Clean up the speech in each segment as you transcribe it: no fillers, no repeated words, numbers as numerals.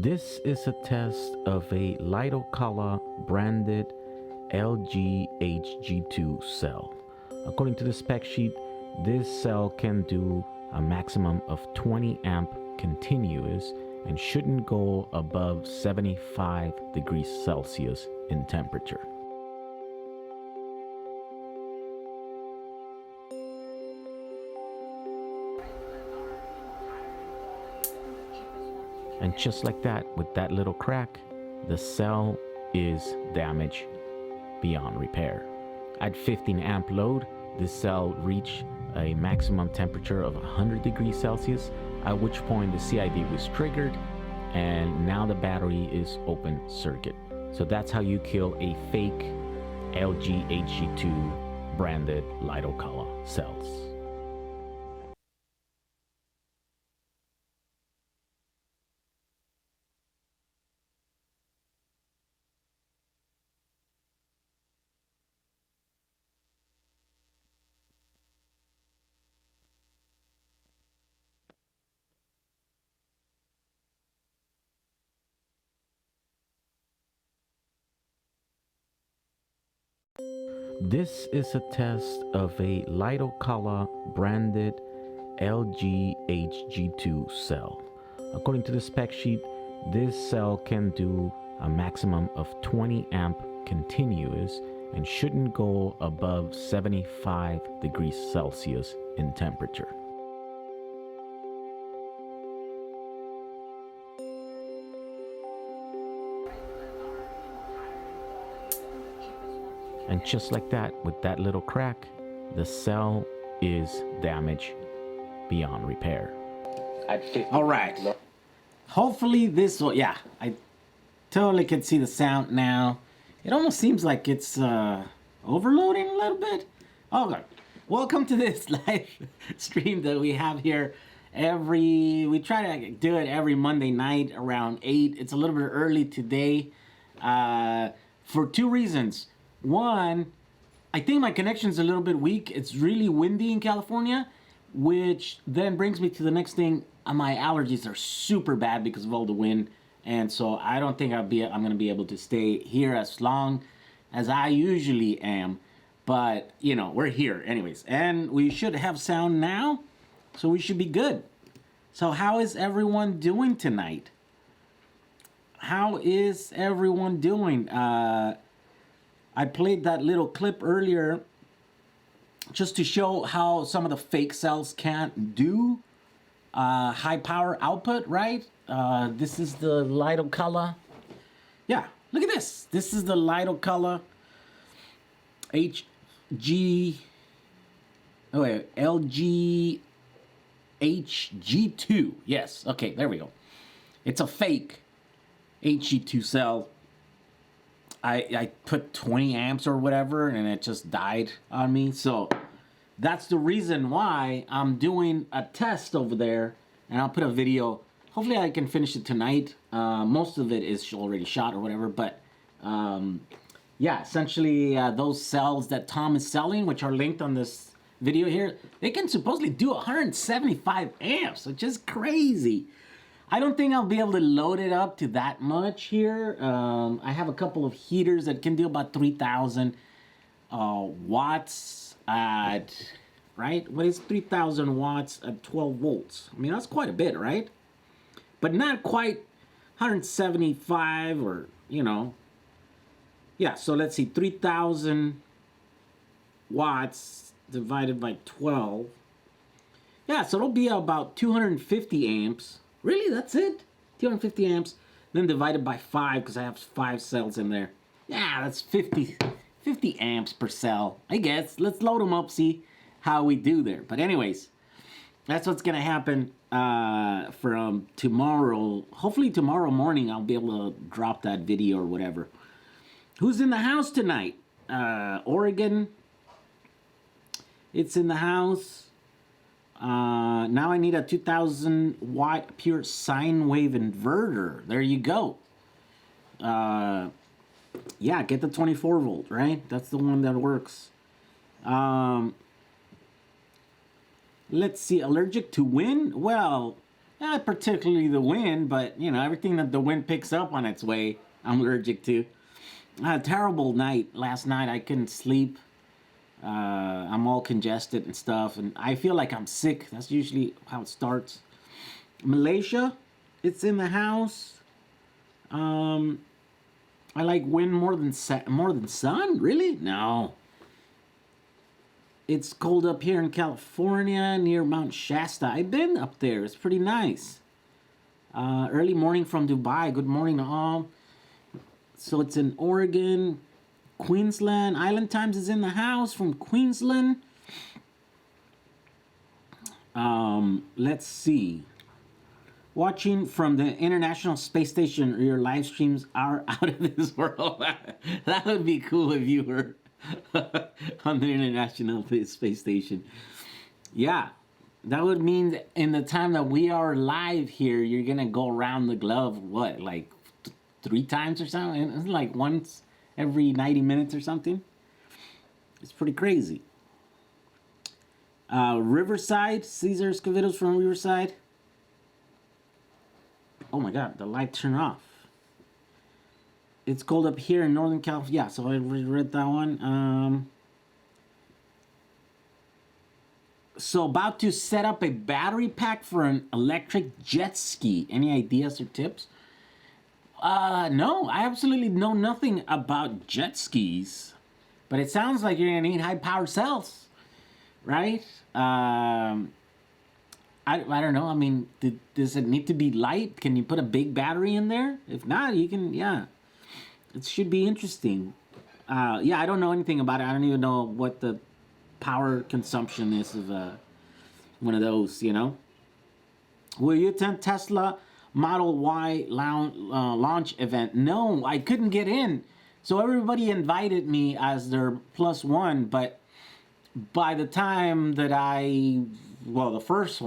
This is a test of a LiFePo4 branded LGHG2 cell. According to the spec sheet, this cell can do a maximum of 20 amp continuous and shouldn't go above 75 degrees Celsius in temperature. And just like that, with that little crack, the cell is damaged beyond repair. At 15 amp load, this cell reached a maximum temperature of 100 degrees Celsius, at which point the CID was triggered and now the battery is open circuit. So that's how you kill a fake LGHG2 branded LiFePo4 cells. This is a test of a LiFePo4 branded LGHG2 cell. According to the spec sheet, this cell can do a maximum of 20 amp continuous and shouldn't go above 75 degrees Celsius in temperature. And just like that, with that little crack, the cell is damaged beyond repair. All right. Hopefully this will, yeah, I totally can see the sound now. It almost seems like it's overloading a little bit. Okay. Welcome to this live stream that we have here we try to do it every Monday night around 8. It's a little bit early today for two reasons. One, I think my connection's a little bit weak. It's really windy in California, which then brings me to the next thing. My allergies are super bad because of all the wind, and so I don't think I'm going to be able to stay here as long as I usually am. But, you know, we're here anyways, and we should have sound now, so we should be good. So how is everyone doing tonight? How is everyone doing? I played that little clip earlier just to show how some of the fake cells can't do high power output, right? This is the LiFePo4. Yeah, look at this. This is the LiFePo4 LGHG2. Yes, okay, there we go. It's a fake HG2 cell. I put 20 amps or whatever and it just died on me. So that's the reason why I'm doing a test over there, and I'll put a video. Hopefully I can finish it tonight. Most of it is already shot or whatever, but yeah, essentially those cells that Tom is selling, which are linked on this video here, they can supposedly do 175 amps, which is crazy. I don't think I'll be able to load it up to that much here. I have a couple of heaters that can do about 3,000 watts at, right? What is 3,000 watts at 12 volts? I mean, that's quite a bit, right? But not quite 175 or, you know. Yeah, so let's see, 3,000 watts divided by 12. Yeah, so it'll be about 250 amps. Really, that's it? 250 amps, then divided by 5 because I have 5 cells in there. Yeah, that's 50 amps per cell, I guess. Let's load them up, see how we do there. But anyways, that's what's going to happen from tomorrow. Hopefully tomorrow morning I'll be able to drop that video or whatever. Who's in the house tonight? Oregon. It's in the house. Now I need a 2,000 watt pure sine wave inverter. There you go. Yeah, get the 24 volt, right? That's the one that works. Let's see, allergic to wind? Well, Not particularly the wind, but you know, everything that the wind picks up on its way, I'm allergic to. I had a terrible night last night. I couldn't sleep. I'm all congested and stuff, and I feel like I'm sick. That's usually how it starts. Malaysia, it's in the house. Um, I like wind more than sun. Really? No. It's cold up here in California near Mount Shasta. I've been up there. It's pretty nice. Early morning from Dubai. Good morning to all. So it's in Oregon, Queensland. Island Times is in the house from Queensland. Let's see. Watching from the International Space Station, your live streams are out of this world. That would be cool if you were on the International Space Station. Yeah, that would mean that in the time that we are live here, you're gonna go around the globe. What, like 3 times or something? It's like once every 90 minutes or something. It's pretty crazy. Riverside, Cesar Escovedo's from Riverside. Oh my God, the light turned off. It's cold up here in Northern California. Yeah, so I read that one. So about to set up a battery pack for an electric jet ski. Any ideas or tips? No, I absolutely know nothing about jet skis. But it sounds like you're gonna need high power cells, right? I don't know. I mean, does it need to be light? Can you put a big battery in there? If not, you can, yeah. It should be interesting. Yeah, I don't know anything about it. I don't even know what the power consumption is of one of those, you know? Will you attend Tesla Model Y launch event? No, I couldn't get in. So everybody invited me as their +1, but by the time that the first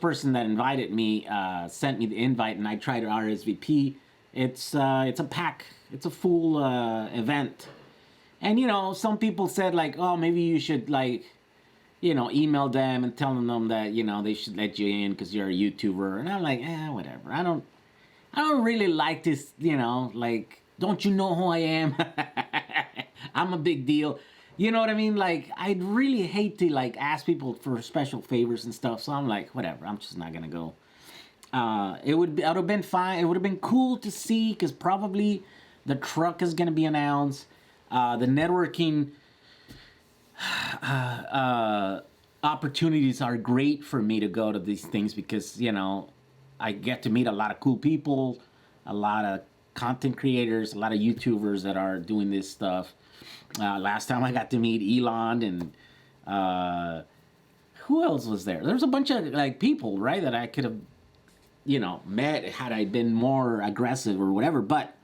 person that invited me sent me the invite, and I tried to RSVP. It's a pack. It's a full event, and you know, some people said like, oh, maybe you should like, you know, email them and telling them that you know they should let you in because you're a YouTuber, and I'm like, whatever. I don't really like this, you know, like, don't you know who I am? I'm a big deal. You know what I mean? Like, I'd really hate to like ask people for special favors and stuff. So I'm like, whatever. I'm just not gonna go. It would have been fine. It would have been cool to see because probably the truck is gonna be announced. The networking opportunities are great for me to go to these things because you know I get to meet a lot of cool people, a lot of content creators, a lot of YouTubers that are doing this stuff. Last time I got to meet Elon and who else was there? There was a bunch of like people, right, that I could have, you know, met had I been more aggressive or whatever. But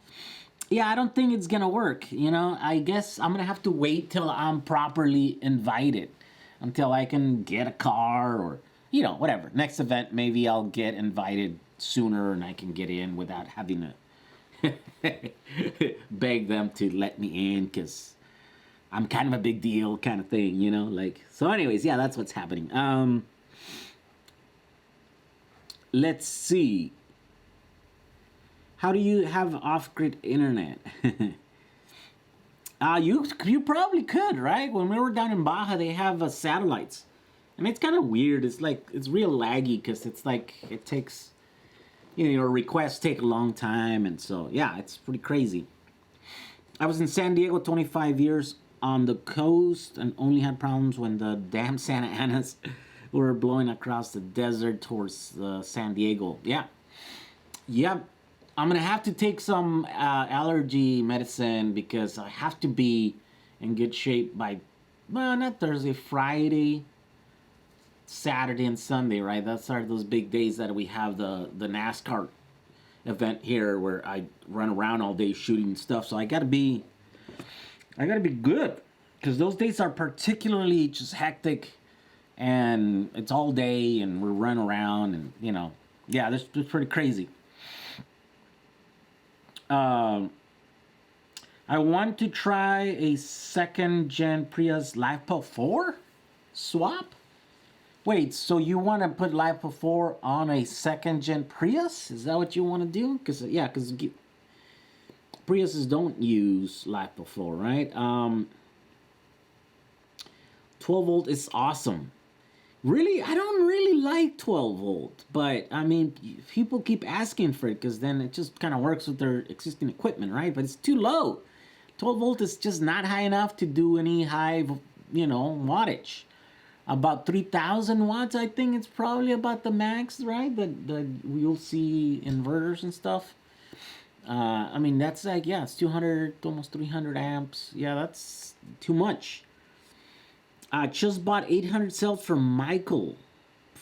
yeah, I don't think it's gonna work. You know, I guess I'm gonna have to wait till I'm properly invited, until I can get a car or you know whatever. Next event, maybe I'll get invited sooner and I can get in without having to beg them to let me in because I'm kind of a big deal kind of thing, you know, like, so anyways, yeah, that's what's happening. Let's see. How do you have off-grid internet? You probably could, right? When we were down in Baja, they have satellites. I mean, it's kind of weird. It's like, it's real laggy because it's like, it takes, you know, your requests take a long time. And so, yeah, it's pretty crazy. I was in San Diego 25 years on the coast and only had problems when the damn Santa Anas were blowing across the desert towards San Diego. Yeah. Yep. I'm going to have to take some allergy medicine because I have to be in good shape by, well, not Thursday, Friday, Saturday, and Sunday, right? Those are those big days that we have the NASCAR event here where I run around all day shooting stuff. So I gotta be good because those days are particularly just hectic, and it's all day, and we're running around, and you know, yeah, this is pretty crazy. I want to try a second gen Prius LiFePo4 swap. Wait, so you want to put LiFePo4 on a second gen Prius? Is that what you want to do? Because yeah, because Priuses don't use LiFePo4, right? 12 volt is awesome. Really, I don't really like 12 volt, but I mean, people keep asking for it because then it just kind of works with their existing equipment, right? But it's too low. 12 volt is just not high enough to do any high, wattage. About 3,000 watts, I think it's probably about the max, right? That you'll see inverters and stuff. I mean, that's like, yeah, it's 200, almost 300 amps. Yeah, that's too much. Just bought 800 cells from Michael.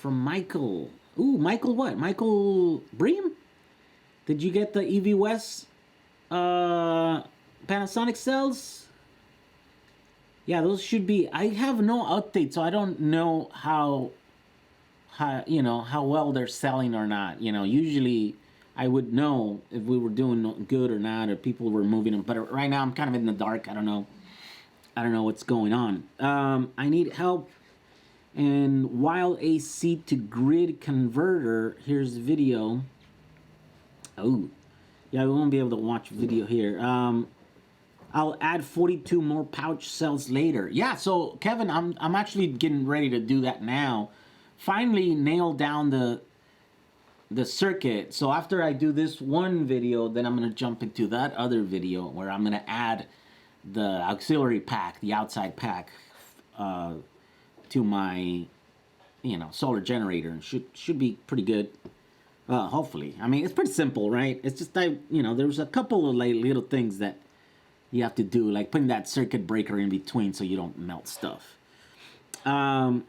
Ooh, Michael what? Michael Bream? Did you get the EV West Panasonic cells? Yeah, those should be. I have no update, so I don't know how well they're selling or not. Usually I would know if we were doing good or not, or people were moving them. But right now I'm kind of in the dark. I don't know what's going on. I need help. And while AC to grid converter, here's the video. Oh, yeah, we won't be able to watch video here. I'll add 42 more pouch cells later. Yeah, so Kevin, I'm actually getting ready to do that now. Finally nail down the circuit. So after I do this one video, then I'm gonna jump into that other video where I'm gonna add the auxiliary pack, the outside pack, to my solar generator, and should be pretty good. Hopefully. I mean, it's pretty simple, right? It's just there's a couple of like little things that you have to do, like putting that circuit breaker in between so you don't melt stuff. I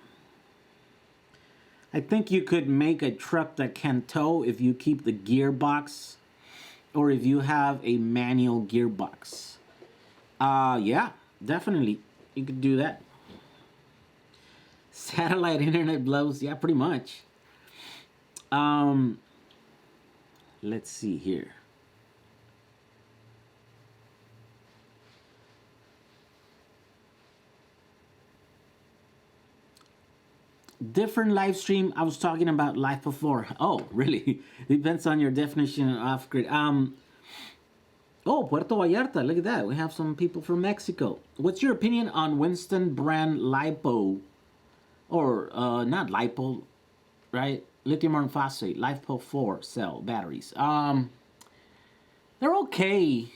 think you could make a truck that can tow if you keep the gearbox, or if you have a manual gearbox. Yeah, definitely you could do that. Satellite internet blows, yeah, pretty much. Let's see here. Different live stream. I was talking about LiFePo4. Oh, really? Depends on your definition of off-grid. Oh, Puerto Vallarta. Look at that. We have some people from Mexico. What's your opinion on Winston brand LiPo, or not LiPo, right? Lithium iron phosphate, LiFePo4 cell batteries. They're okay.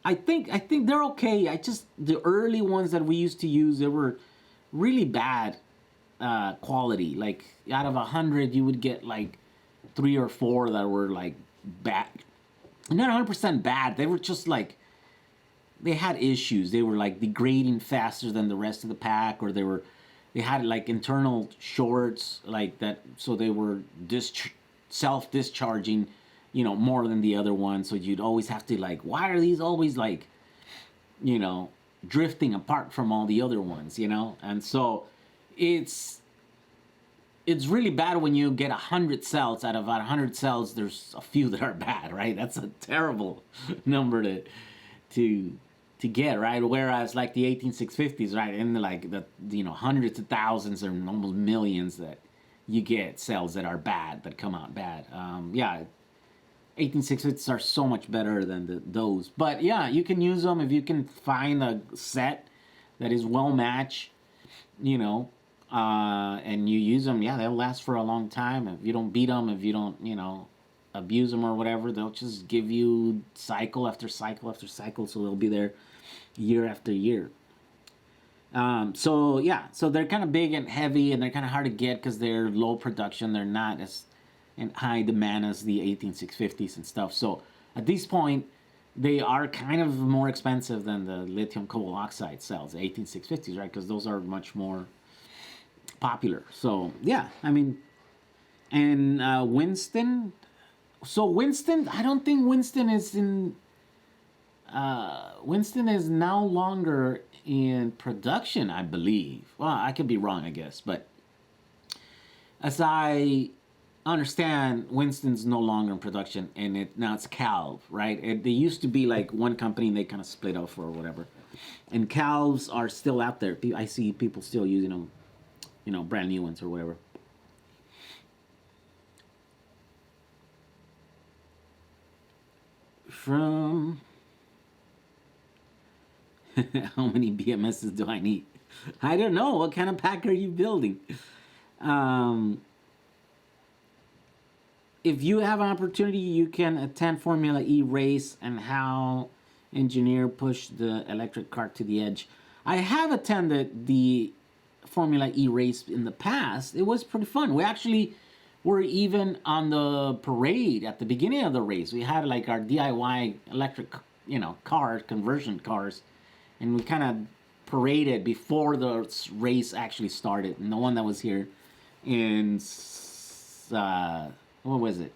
I think they're okay. The early ones that we used to use, they were really bad quality. Like out of 100, you would get like 3 or 4 that were like bad. Not 100% bad. They were just like, they had issues. They were like degrading faster than the rest of the pack, or they had like internal shorts like that, so they were self-discharging, more than the other ones. So you'd always have to like, why are these always like, drifting apart from all the other ones, And so it's really bad when you get 100 cells. Out of about 100 cells, there's a few that are bad, right? That's a terrible number to get, right? Whereas like the 18650s, right, and like the hundreds of thousands or almost millions that you get cells that are bad, that come out bad. Yeah, 18650s are so much better than those. But yeah, you can use them if you can find a set that is well matched, and you use them. Yeah, they'll last for a long time. If you don't beat them, if you don't, abuse them or whatever, they'll just give you cycle after cycle after cycle. So they'll be there year after year. So yeah, so they're kind of big and heavy, and they're kind of hard to get because they're low production. They're not as in high demand as the 18650s and stuff. So at this point, they are kind of more expensive than the lithium cobalt oxide cells, the 18650s, right? Because those are much more popular. So yeah, I mean, and Winston. So Winston, I don't think Winston is in. Winston is no longer in production, I believe. Well, I could be wrong, I guess, but as I understand, Winston's no longer in production, and now it's Calv, right? They used to be like one company, and they kind of split off or whatever. And Calvs are still out there. I see people still using them, brand new ones or whatever. From how many BMSs do I need? I don't know. What kind of pack are you building? If you have an opportunity, you can attend Formula E race and how engineer push the electric car to the edge. I have attended the Formula E race in the past. It was pretty fun. We actually were even on the parade at the beginning of the race. We had like our DIY electric, car conversion cars, and we kind of paraded before the race actually started. And the one that was here in what was it?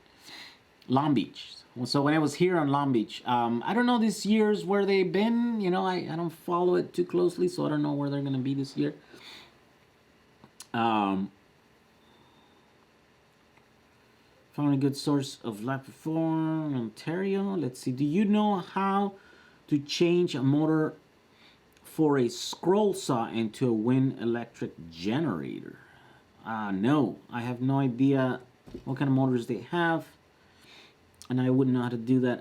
Long Beach. So when I was here on Long Beach, I don't know this year's where they've been. I don't follow it too closely, so I don't know where they're going to be this year. Found a good source of LiFePo4 in Ontario. Let's see. Do you know how to change a motor for a scroll saw into a wind electric generator? No, I have no idea what kind of motors they have, and I wouldn't know how to do that.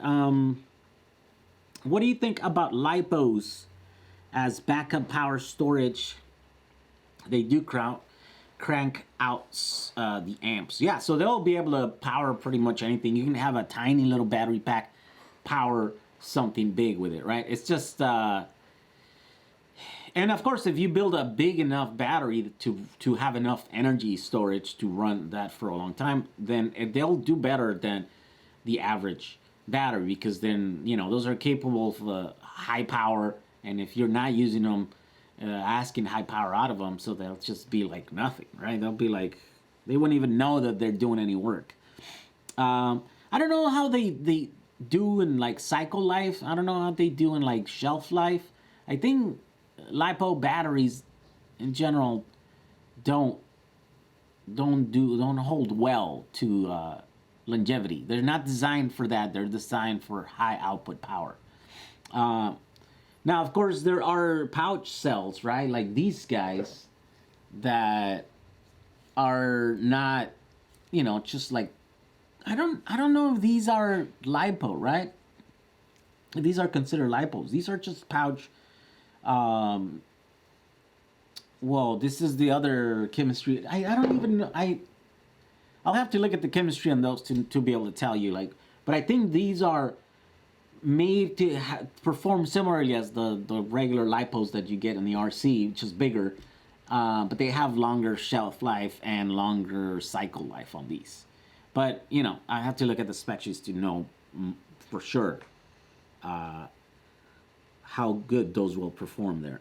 What do you think about LiPos as backup power storage? They do crank out the amps. Yeah, so they'll be able to power pretty much anything. You can have a tiny little battery pack power something big with it, right? It's just and of course, if you build a big enough battery to have enough energy storage to run that for a long time, then they'll do better than the average battery, because then those are capable of high power, and if you're not using them, asking high power out of them, so they'll just be like nothing, right? They'll be like, they wouldn't even know that they're doing any work. I don't know how they do in like cycle life. I don't know how they do in like shelf life. I think LiPo batteries in general don't hold well to longevity. They're not designed for that. They're designed for high output power. Now, of course, there are pouch cells, right? Like these guys that are not, just like, I don't know if these are LiPo, right? These are considered LiPos. These are just pouch. Well, this is the other chemistry. I don't even know. I'll have to look at the chemistry on those to be able to tell you. But I think these are made to perform similarly as the regular LiPos that you get in the RC, which is bigger, but they have longer shelf life and longer cycle life on these. But I have to look at the spec sheets to know for sure how good those will perform there.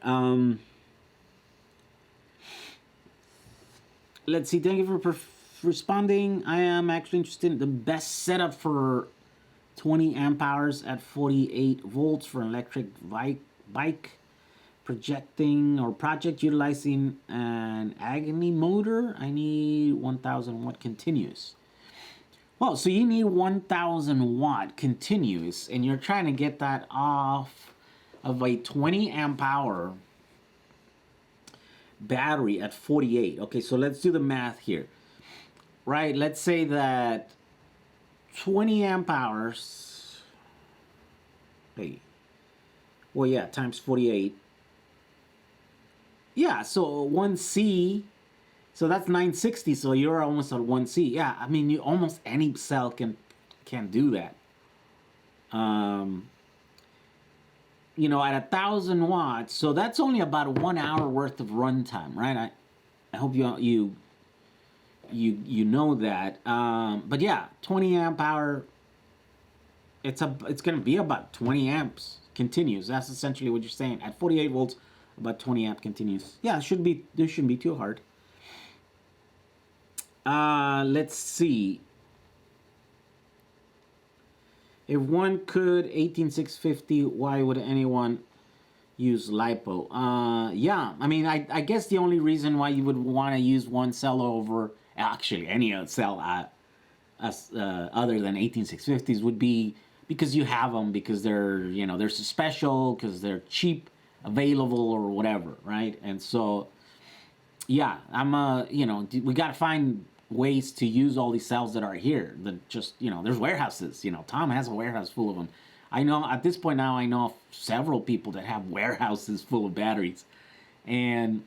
Let's see. Thank you for responding. I am actually interested in the best setup for 20 amp hours at 48 volts for an electric bike project utilizing an agony motor. I need 1000 watt continuous. Well, so you need 1000 watt continuous, and you're trying to get that off of a 20 amp hour battery at 48. Okay, so let's do the math here. Right, let's say that 20 amp hours, times 48. Yeah, so 1C, so that's 960, so you're almost at 1C. Yeah, I mean, almost any cell can do that. At 1000 watts, so that's only about 1 hour worth of runtime, right? I hope you know that. But yeah, 20 amp hour, it's going to be about 20 amps continuous. That's essentially what you're saying. At 48 volts, about 20 amp continuous. Yeah, this shouldn't be too hard. Let's see. If one could 18650, why would anyone use LiPo? Yeah, I mean, I guess the only reason why you would want to use one cell over actually any cell other than 18650s would be because you have them, because they're special, because they're cheap, available, or whatever, right? And so yeah, I'm we got to find ways to use all these cells that are here. That just there's warehouses. Tom has a warehouse full of them. I know at this point now I know of several people that have warehouses full of batteries, and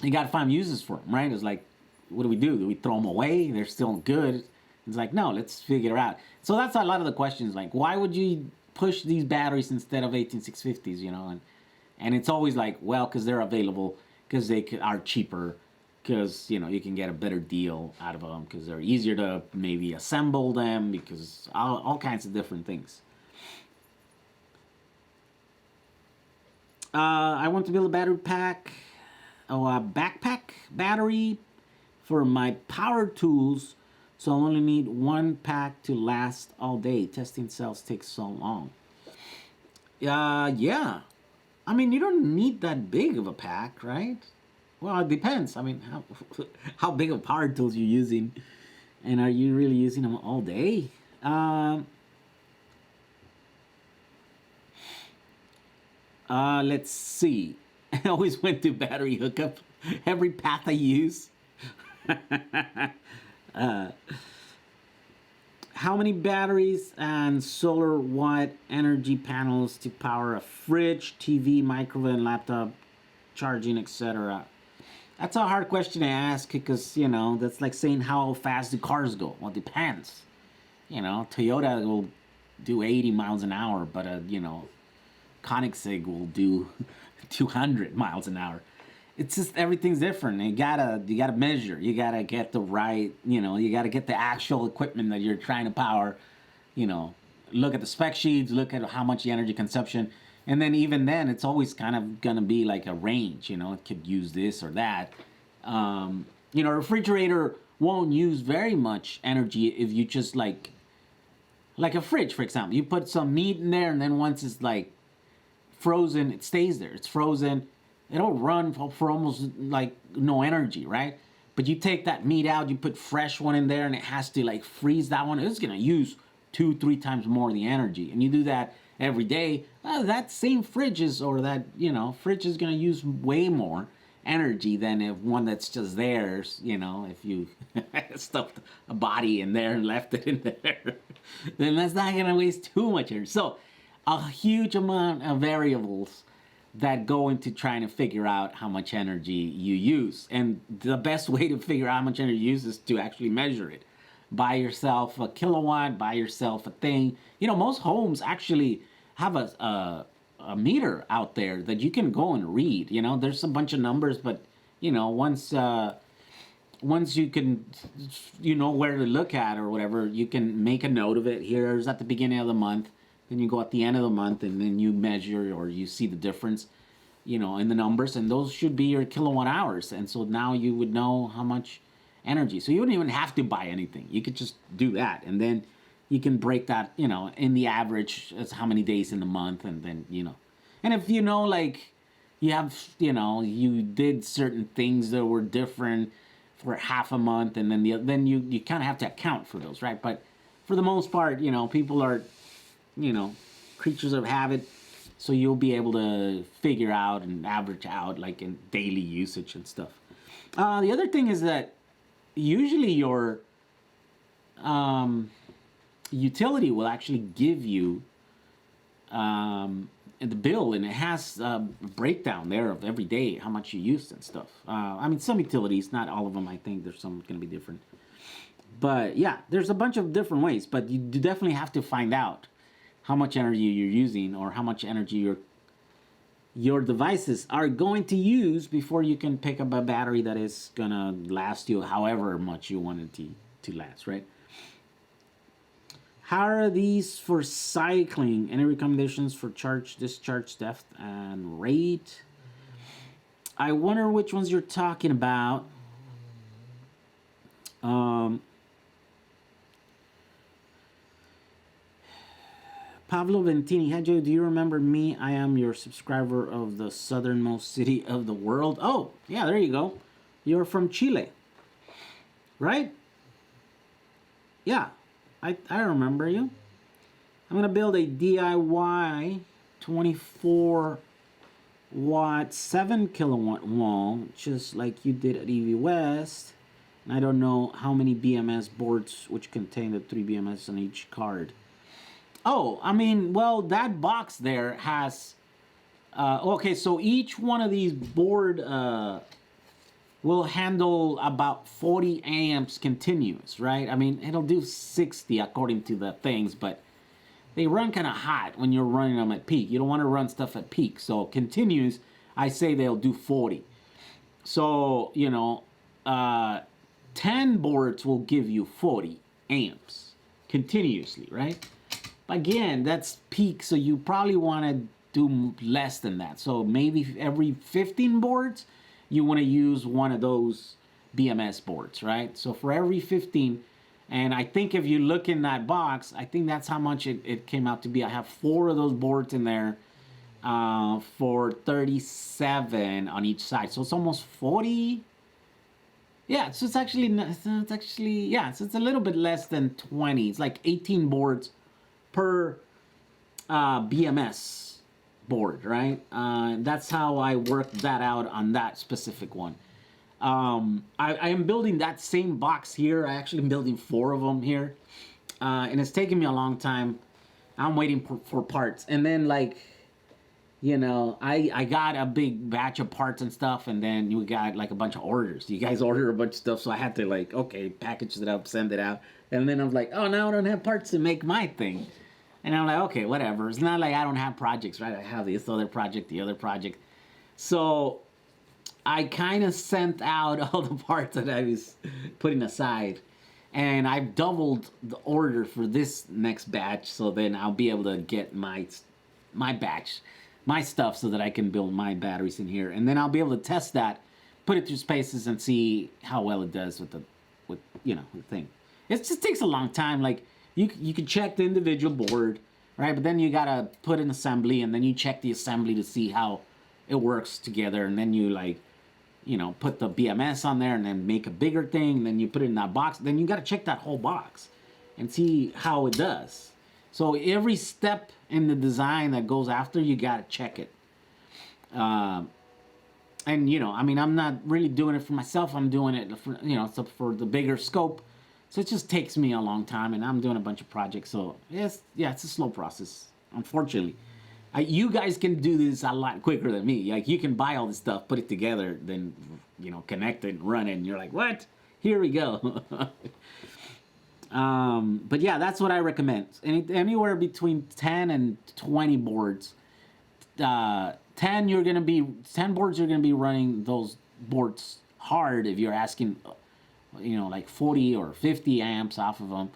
you got to find uses for them, right? It's like, what do we do? Do we throw them away? They're still good. It's like, no, let's figure it out. So that's a lot of the questions. Like, why would you push these batteries instead of 18650s? And it's always like, well, because they're available, because they are cheaper, because you can get a better deal out of them, because they're easier to maybe assemble them, because all kinds of different things. I want to build a battery pack, a backpack battery for my power tools, so I only need one pack to last all day. Testing cells takes so long. Yeah. I mean, you don't need that big of a pack, right? Well, it depends. I mean, how big of power tools you're using, and are you really using them all day? Let's see. I always went to battery hookup. Every path I use. How many batteries and solar watt energy panels to power a fridge, TV, microwave, laptop, charging, etc.? That's a hard question to ask because, that's like saying how fast do cars go. Well, it depends. Toyota will do 80 miles an hour, but Koenigsegg will do 200 miles an hour. It's just everything's different. You gotta measure. You gotta get the right. You gotta get the actual equipment that you're trying to power. Look at the spec sheets. Look at how much energy consumption, and then even then, it's always kind of gonna be like a range. It could use this or that. A refrigerator won't use very much energy if you just like a fridge, for example. You put some meat in there, and then once it's like frozen, it stays there. It's frozen. It'll run for almost like no energy, right? But you take that meat out, you put fresh one in there, and it has to like freeze that one. It's gonna use 2-3 times more of the energy. And you do that every day. That same fridge is fridge is gonna use way more energy than if one that's just theirs. If you stuffed a body in there and left it in there, then that's not gonna waste too much energy. So a huge amount of variables that go into trying to figure out how much energy you use. And the best way to figure out how much energy you use is to actually measure it. Buy yourself a kilowatt, buy yourself a thing. Most homes actually have a meter out there that you can go and read. There's a bunch of numbers, but once you can where to look at or whatever, you can make a note of it. Here's at the beginning of the month. Then you go at the end of the month and then you measure or you see the difference, in the numbers, and those should be your kilowatt hours. And so now you would know how much energy. So you wouldn't even have to buy anything. You could just do that. And then you can break that, in the average as how many days in the month. And then, and if like you have, you did certain things that were different for half a month, and then you kind of have to account for those, right? But for the most part, people are, creatures of habit, so you'll be able to figure out and average out like in daily usage and stuff. The other thing is that usually your utility will actually give you the bill, and it has a breakdown there of every day how much you used and stuff. Some utilities, not all of them. I think there's some going to be different, but yeah, there's a bunch of different ways. But you definitely have to find out how much energy you're using or how much energy your devices are going to use before you can pick up a battery that is gonna last you however much you want it to last, right? How are these for cycling? Any recommendations for charge, discharge, depth, and rate? I wonder which ones you're talking about. Pablo Ventini, hi Joe, do you remember me? I am your subscriber of the southernmost city of the world. Oh, yeah, there you go. You're from Chile, right? Yeah, I remember you. I'm going to build a DIY 24 watt 7 kilowatt wall, just like you did at EV West. And I don't know how many BMS boards which contain the 3 BMS on each card. Oh, I mean, well, that box there has okay, so each one of these board will handle about 40 amps continuous, right? I mean, it'll do 60 according to the things, but they run kind of hot when you're running them at peak. You don't want to run stuff at peak. So continuous, I say they'll do 40. So, 10 boards will give you 40 amps continuously, right? Again, that's peak, so you probably want to do less than that. So maybe every 15 boards, you want to use one of those BMS boards, right? So for every 15, and I think if you look in that box, I think that's how much it came out to be. I have 4 of those boards in there for 37 on each side. So it's almost 40. Yeah, so it's actually, yeah, so it's a little bit less than 20. It's like 18 boards per BMS board, right? That's how I worked that out on that specific one. I am building that same box here. I actually am building 4 of them here. And it's taking me a long time. I'm waiting for parts. And then like, I got a big batch of parts and stuff, and then you got like a bunch of orders. You guys order a bunch of stuff, so I had to like, okay, package it up, send it out. And then I'm like, oh, now I don't have parts to make my thing. And I'm like, okay, whatever. It's not like I don't have projects, right? I have this other project, the other project. So I kind of sent out all the parts that I was putting aside. And I've doubled the order for this next batch, so then I'll be able to get my batch, my stuff, so that I can build my batteries in here. And then I'll be able to test that, put it through spaces, and see how well it does with the thing. It just takes a long time. Like, you can check the individual board, right? But then you gotta put an assembly, and then you check the assembly to see how it works together, and then you put the BMS on there, and then make a bigger thing, and then you put it in that box. Then you gotta check that whole box and see how it does. So every step in the design that goes after, you gotta check it. And I'm not really doing it for myself. I'm doing it for the bigger scope. So it just takes me a long time, and I'm doing a bunch of projects. So it's a slow process, unfortunately. You guys can do this a lot quicker than me. Like, you can buy all this stuff, put it together, then connect it and run it, and you're like, what? Here we go. But yeah, that's what I recommend. Anywhere between 10 and 20 boards. 10 boards, you're gonna be running those boards hard. If you're asking, like 40 or 50 amps off of them,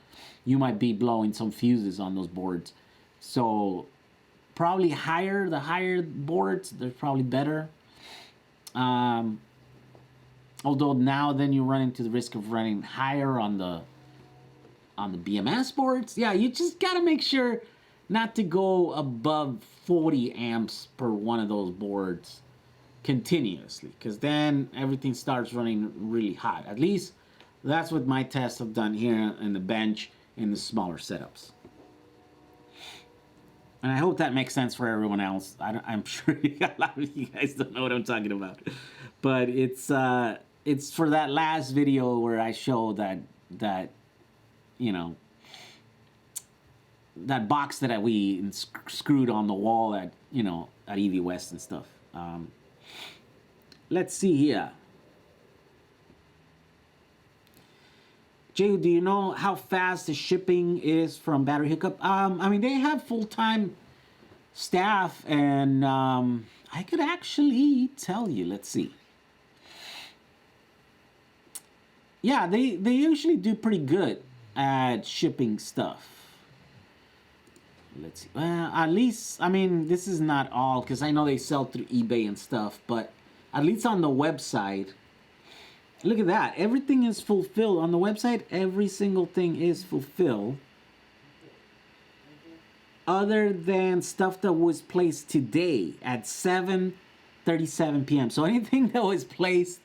you might be blowing some fuses on those boards. So probably the higher boards, they're probably better. Although now then you run into the risk of running higher on the BMS boards. Yeah, you just gotta make sure not to go above 40 amps per one of those boards continuously, because then everything starts running really hot. At least that's what my tests have done here in the bench in the smaller setups. And I hope that makes sense for everyone else. I'm sure a lot of you guys don't know what I'm talking about, but it's for that last video where I show that that box that we screwed on the wall at EV West and stuff. Let's see here. Jay, do you know how fast the shipping is from Battery Hookup? They have full-time staff, and I could actually tell you. Let's see. Yeah, they usually do pretty good at shipping stuff. Let's see. Well, at least, this is not all, because I know they sell through eBay and stuff, but at least on the website, look at that. Everything is fulfilled. On the website, every single thing is fulfilled. Other than stuff that was placed today at 7:37 p.m. So anything that was placed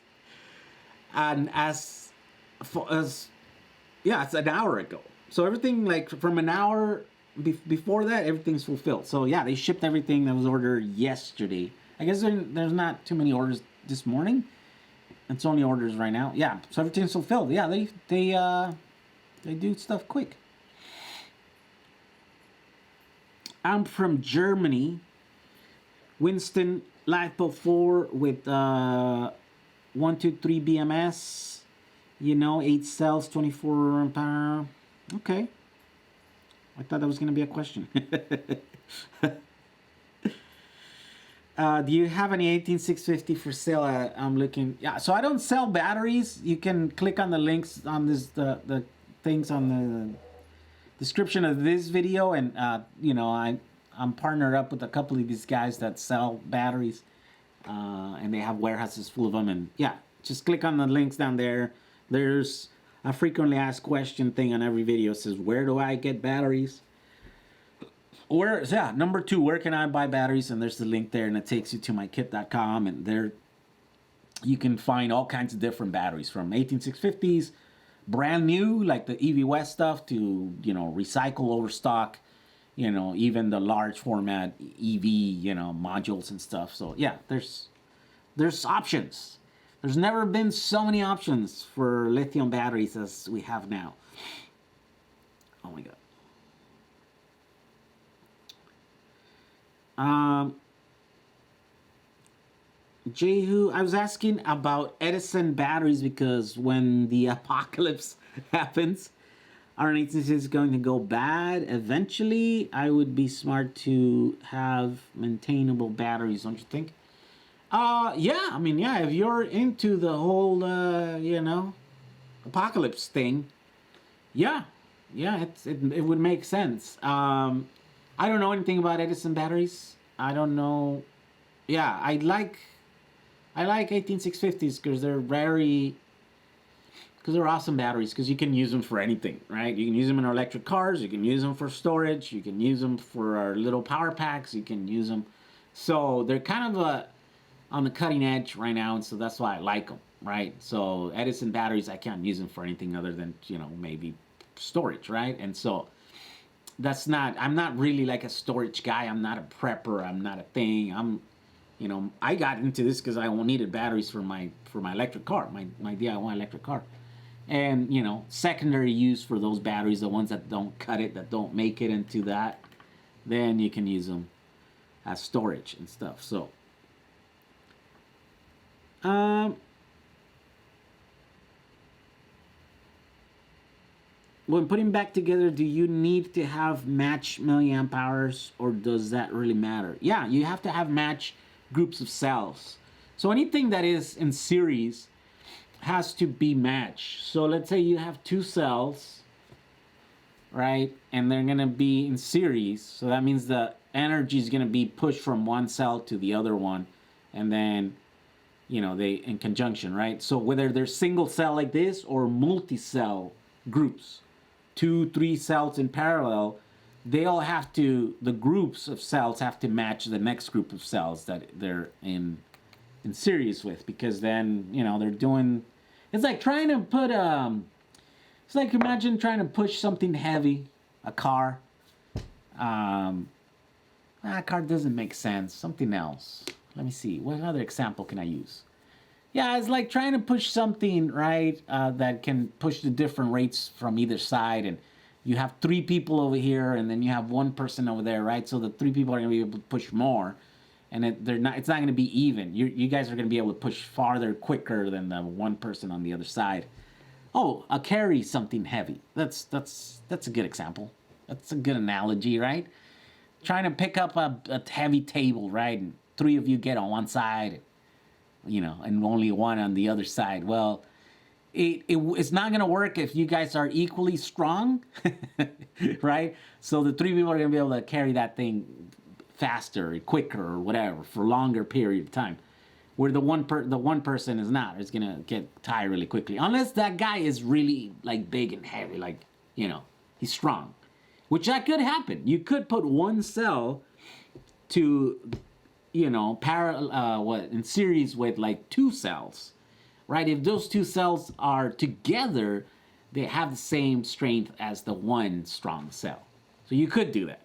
it's an hour ago. So everything like from an hour before that, everything's fulfilled. So yeah, they shipped everything that was ordered yesterday I guess there's not too many orders this morning. It's only orders right now. Yeah, so everything's fulfilled. Yeah, they do stuff quick. I'm from Germany. Winston LiFePo4 with 123 BMS. You know, 8 cells, 24 ampere. Okay. I thought that was going to be a question. Do you have any 18650 for sale? I'm looking. Yeah, so I don't sell batteries. You can click on the links on this the things on the description of this video, and you know, I'm partnered up with a couple of these guys that sell batteries, and they have warehouses full of them. And yeah, just click on the links down there. There's a frequently asked question thing on every video. It says, where do I get batteries? Number 2, where can I buy batteries? And there's the link there, and it takes you to mykit.com, and there you can find all kinds of different batteries, from 18650s, brand new, like the EV West stuff, to, you know, recycle overstock, you know, even the large format EV, you know, modules and stuff. So yeah, there's options. There's never been so many options for lithium batteries as we have now. Oh my God. Jehu, I was asking about Edison batteries because when the apocalypse happens, our instance is going to go bad eventually. I would be smart to have maintainable batteries, don't you think? Yeah, I mean, yeah, if you're into the whole, you know, apocalypse thing, yeah, it would make sense. I don't know anything about Edison batteries. I don't know. Yeah, I like 18650s because they're awesome batteries, because you can use them for anything, right? You can use them in electric cars, you can use them for storage, you can use them for our little power packs, you can use them. So they're kind of on the cutting edge right now, and so that's why I like them, right? So Edison batteries, I can't use them for anything other than, you know, maybe storage, right? And so I'm not really like a storage guy. I'm not a prepper. I'm not a thing. You know, I got into this because I needed batteries for my electric car, my DIY electric car. And, you know, secondary use for those batteries, the ones that don't cut it, that don't make it into that, then you can use them as storage and stuff. So, when putting back together, do you need to have match milliamp hours, or does that really matter? Yeah, you have to have match groups of cells. So anything that is in series has to be matched. So let's say you have 2 cells, right? And they're gonna be in series. So that means the energy is gonna be pushed from one cell to the other one, and then, you know, they in conjunction, right? So whether they're single cell like this or multi-cell groups, 2, 3 cells in parallel, they all have to, the groups of cells have to match the next group of cells that they're in series with, because then, you know, they're doing, it's like trying to put, it's like, imagine trying to push something heavy, a car. A car doesn't make sense. Something else. Let me see. What other example can I use? Yeah, it's like trying to push something, right, that can push the different rates from either side, and you have 3 people over here, and then you have 1 person over there, right? So the 3 people are going to be able to push more, and it's not going to be even. You guys are going to be able to push farther, quicker than the 1 person on the other side. Oh, a carry something heavy. That's a good example. That's a good analogy, right? Trying to pick up a heavy table, right? And 3 of you get on one side, you know, and only 1 on the other side. Well, it's not going to work if you guys are equally strong, right? So the 3 people are going to be able to carry that thing faster, quicker, or whatever, for a longer period of time. Where the one person is not. It's going to get tired really quickly. Unless that guy is really, like, big and heavy, like, you know, he's strong. Which that could happen. You could put 1 cell to, you know, in series with like 2 cells, right? If those 2 cells are together, they have the same strength as the 1 strong cell. So you could do that,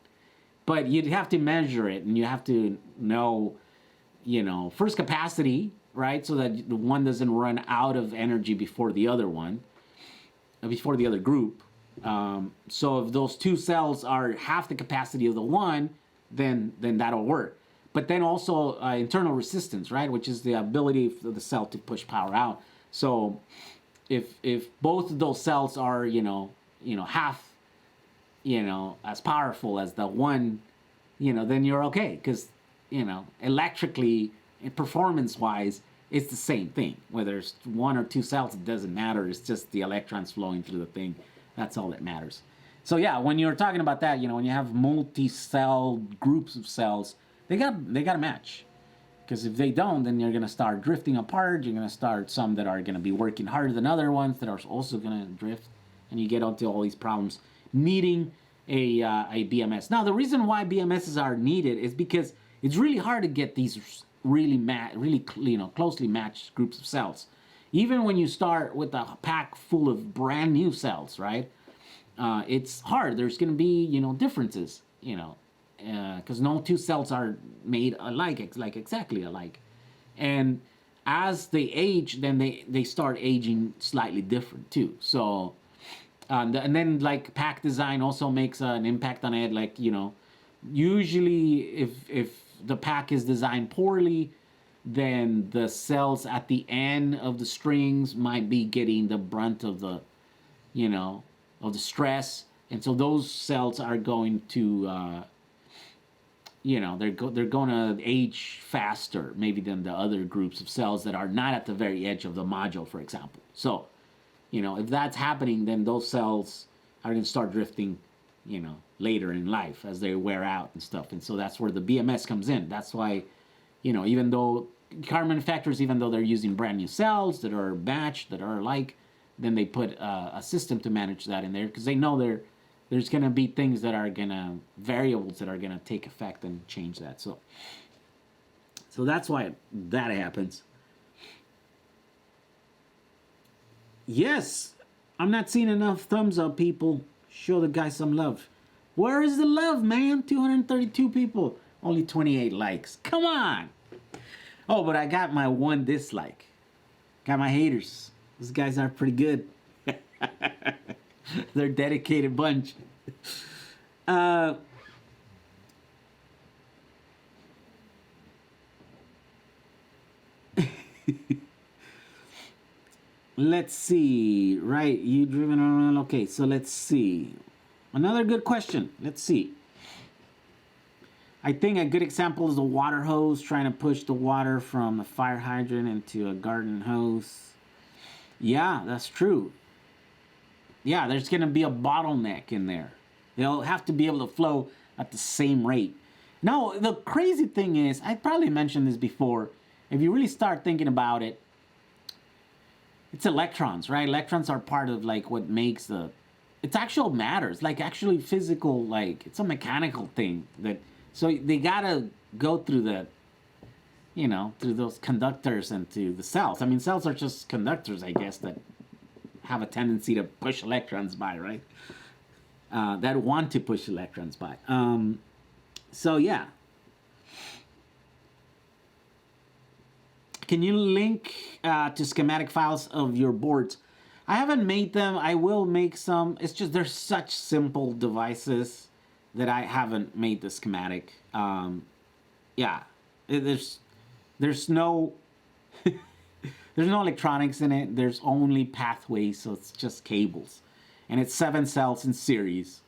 but you'd have to measure it, and you have to know, first capacity, right? So that the one doesn't run out of energy before the other one, before the other group. So if those two cells are half the capacity of the one, then that'll work. But then also internal resistance, right? Which is the ability of the cell to push power out. So if both of those cells are half as powerful as the one, then you're okay, because electrically and performance wise it's the same thing. Whether it's one or two cells, it doesn't matter. It's just the electrons flowing through the thing. That's all that matters. So yeah, when you're talking about that, when you have multi-cell groups of cells, they got to match. Because if they don't, then you're going to start drifting apart. You're going to start some that are going to be working harder than other ones that are also going to drift. And you get onto all these problems needing a BMS. Now, the reason why BMSs are needed is because it's really hard to get these really closely matched groups of cells. Even when you start with a pack full of brand new cells, right? It's hard. There's going to be, differences, because no two cells are made alike, exactly alike. And as they age, then they start aging slightly different too. So, and then like pack design also makes an impact on it. Like, usually if the pack is designed poorly, then the cells at the end of the strings might be getting the brunt of the, of the stress. And so those cells are going to, they're going to age faster maybe than the other groups of cells that are not at the very edge of the module, for example. So, if that's happening, then those cells are going to start drifting, later in life as they wear out and stuff. And so that's where the BMS comes in. That's why, even though car manufacturers, even though they're using brand new cells that are batched, that are alike, then they put a system to manage that in there, because they know there's going to be things that are going to, variables that are going to take effect and change that. So that's why that happens. Yes, I'm not seeing enough thumbs up, people. Show the guy some love. Where is the love, man? 232 people. Only 28 likes. Come on. Oh, but I got my one dislike. Got my haters. Those guys are pretty good. They're a dedicated bunch. Let's see. Right, you driven around. Okay, so let's see. Another good question. Let's see. I think a good example is the water hose, trying to push the water from a fire hydrant into a garden hose. Yeah, that's true. Yeah, there's going to be a bottleneck in there. They'll have to be able to flow at the same rate. Now, the crazy thing is, I probably mentioned this before, if you really start thinking about it, it's electrons, right? Electrons are part of like what makes it's actual matter. It's like actually physical, like it's a mechanical thing that, so they gotta go through through those conductors and to the cells. I mean, cells are just conductors, I guess, that have a tendency to push electrons by, right? That want to push electrons by. So yeah. Can you link to schematic files of your boards? I haven't made them. I will make some. It's just they're such simple devices that I haven't made the schematic. Yeah, there's no there's no electronics in it. There's only pathways, so it's just cables, and it's 7 cells in series,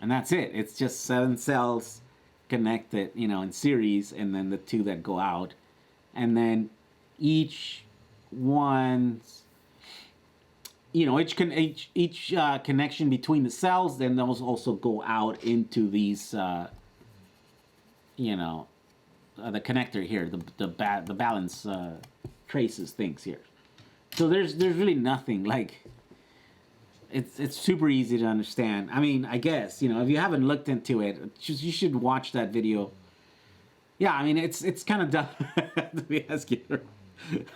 and that's it. It's just 7 cells connected, in series, and then the 2 that go out. And then each one's, each connection between the cells, then those also go out into these, the connector here, the balance traces things here. So there's really nothing like. It's super easy to understand. I mean, I guess if you haven't looked into it, you should watch that video. Yeah, I mean, it's kind of dumb to be asking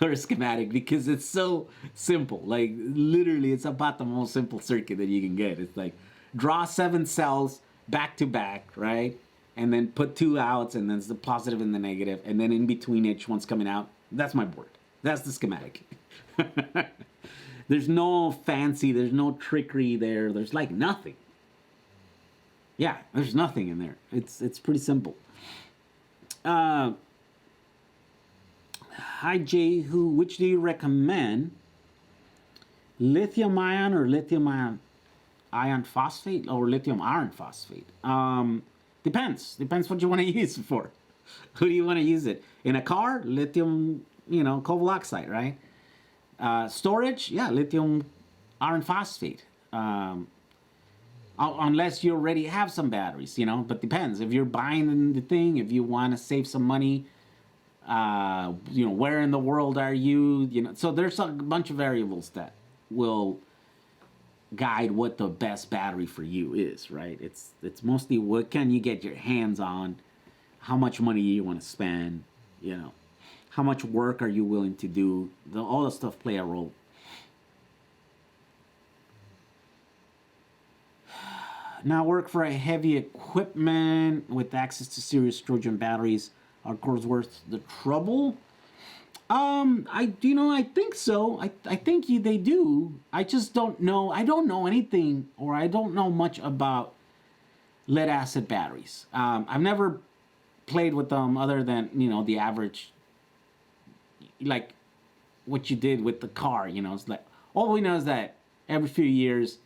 her schematic because it's so simple. Like, literally, it's about the most simple circuit that you can get. It's like, draw 7 cells back to back, right? and then put two outs, and then it's the positive and the negative, and then in between each one's coming out. That's my board. That's the schematic. There's no fancy, there's no trickery there. There's like nothing. Yeah, there's nothing in there. It's pretty simple. Hi Jay, which do you recommend? Lithium ion or lithium ion phosphate or lithium iron phosphate? Depends what you want to use it for. Who do you want to use it in? A car? Lithium, cobalt oxide, right? Storage, yeah, lithium iron phosphate. Unless you already have some batteries, but depends. If you're buying the thing, if you want to save some money, where in the world are you? So there's a bunch of variables that will guide what the best battery for you is, right? It's mostly what can you get your hands on, how much money you want to spend, how much work are you willing to do. All the stuff play a role. Now work for a heavy equipment with access to serious Trojan batteries. Are cores worth the trouble? I think so. I think they do. I just don't know. I don't know anything, or I don't know much about lead acid batteries. I've never played with them other than the average, like what you did with the car. It's like all we know is that every few years,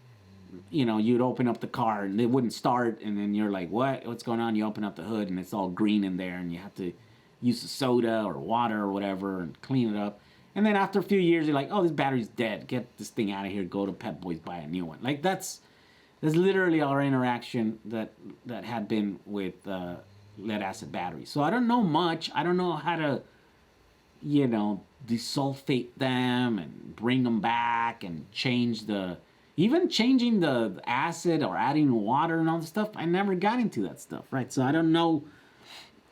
you'd open up the car and it wouldn't start, and then you're like, what's going on? You open up the hood and it's all green in there, and you have to use the soda or water or whatever and clean it up. And then after a few years, you're like, oh, this battery's dead. Get this thing out of here. Go to Pep Boys, buy a new one. Like that's literally our interaction that had been with lead acid batteries. So I don't know much. I don't know how to, desulfate them and bring them back and changing the acid or adding water and all the stuff. I never got into that stuff, right? So I don't know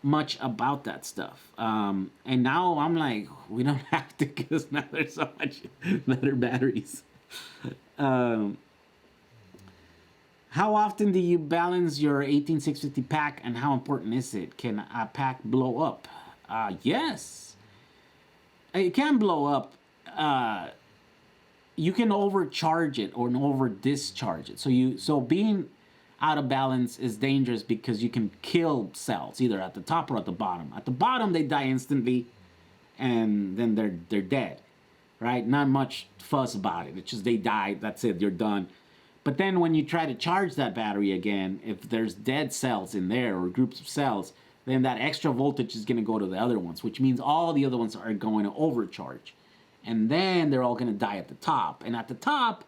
much about that stuff. And now I'm like, we don't have to, because now there's so much better batteries. How often do you balance your 18650 pack, and how important is it? Can a pack blow up? Yes, it can blow up. You can overcharge it or over discharge it. So being out of balance is dangerous because you can kill cells either at the top or at the bottom. At the bottom, they die instantly, and then they're dead, right? Not much fuss about it. It's just they die. That's it. You're done. But then when you try to charge that battery again, if there's dead cells in there or groups of cells, then that extra voltage is going to go to the other ones, which means all the other ones are going to overcharge. And then they're all going to die at the top. And at the top,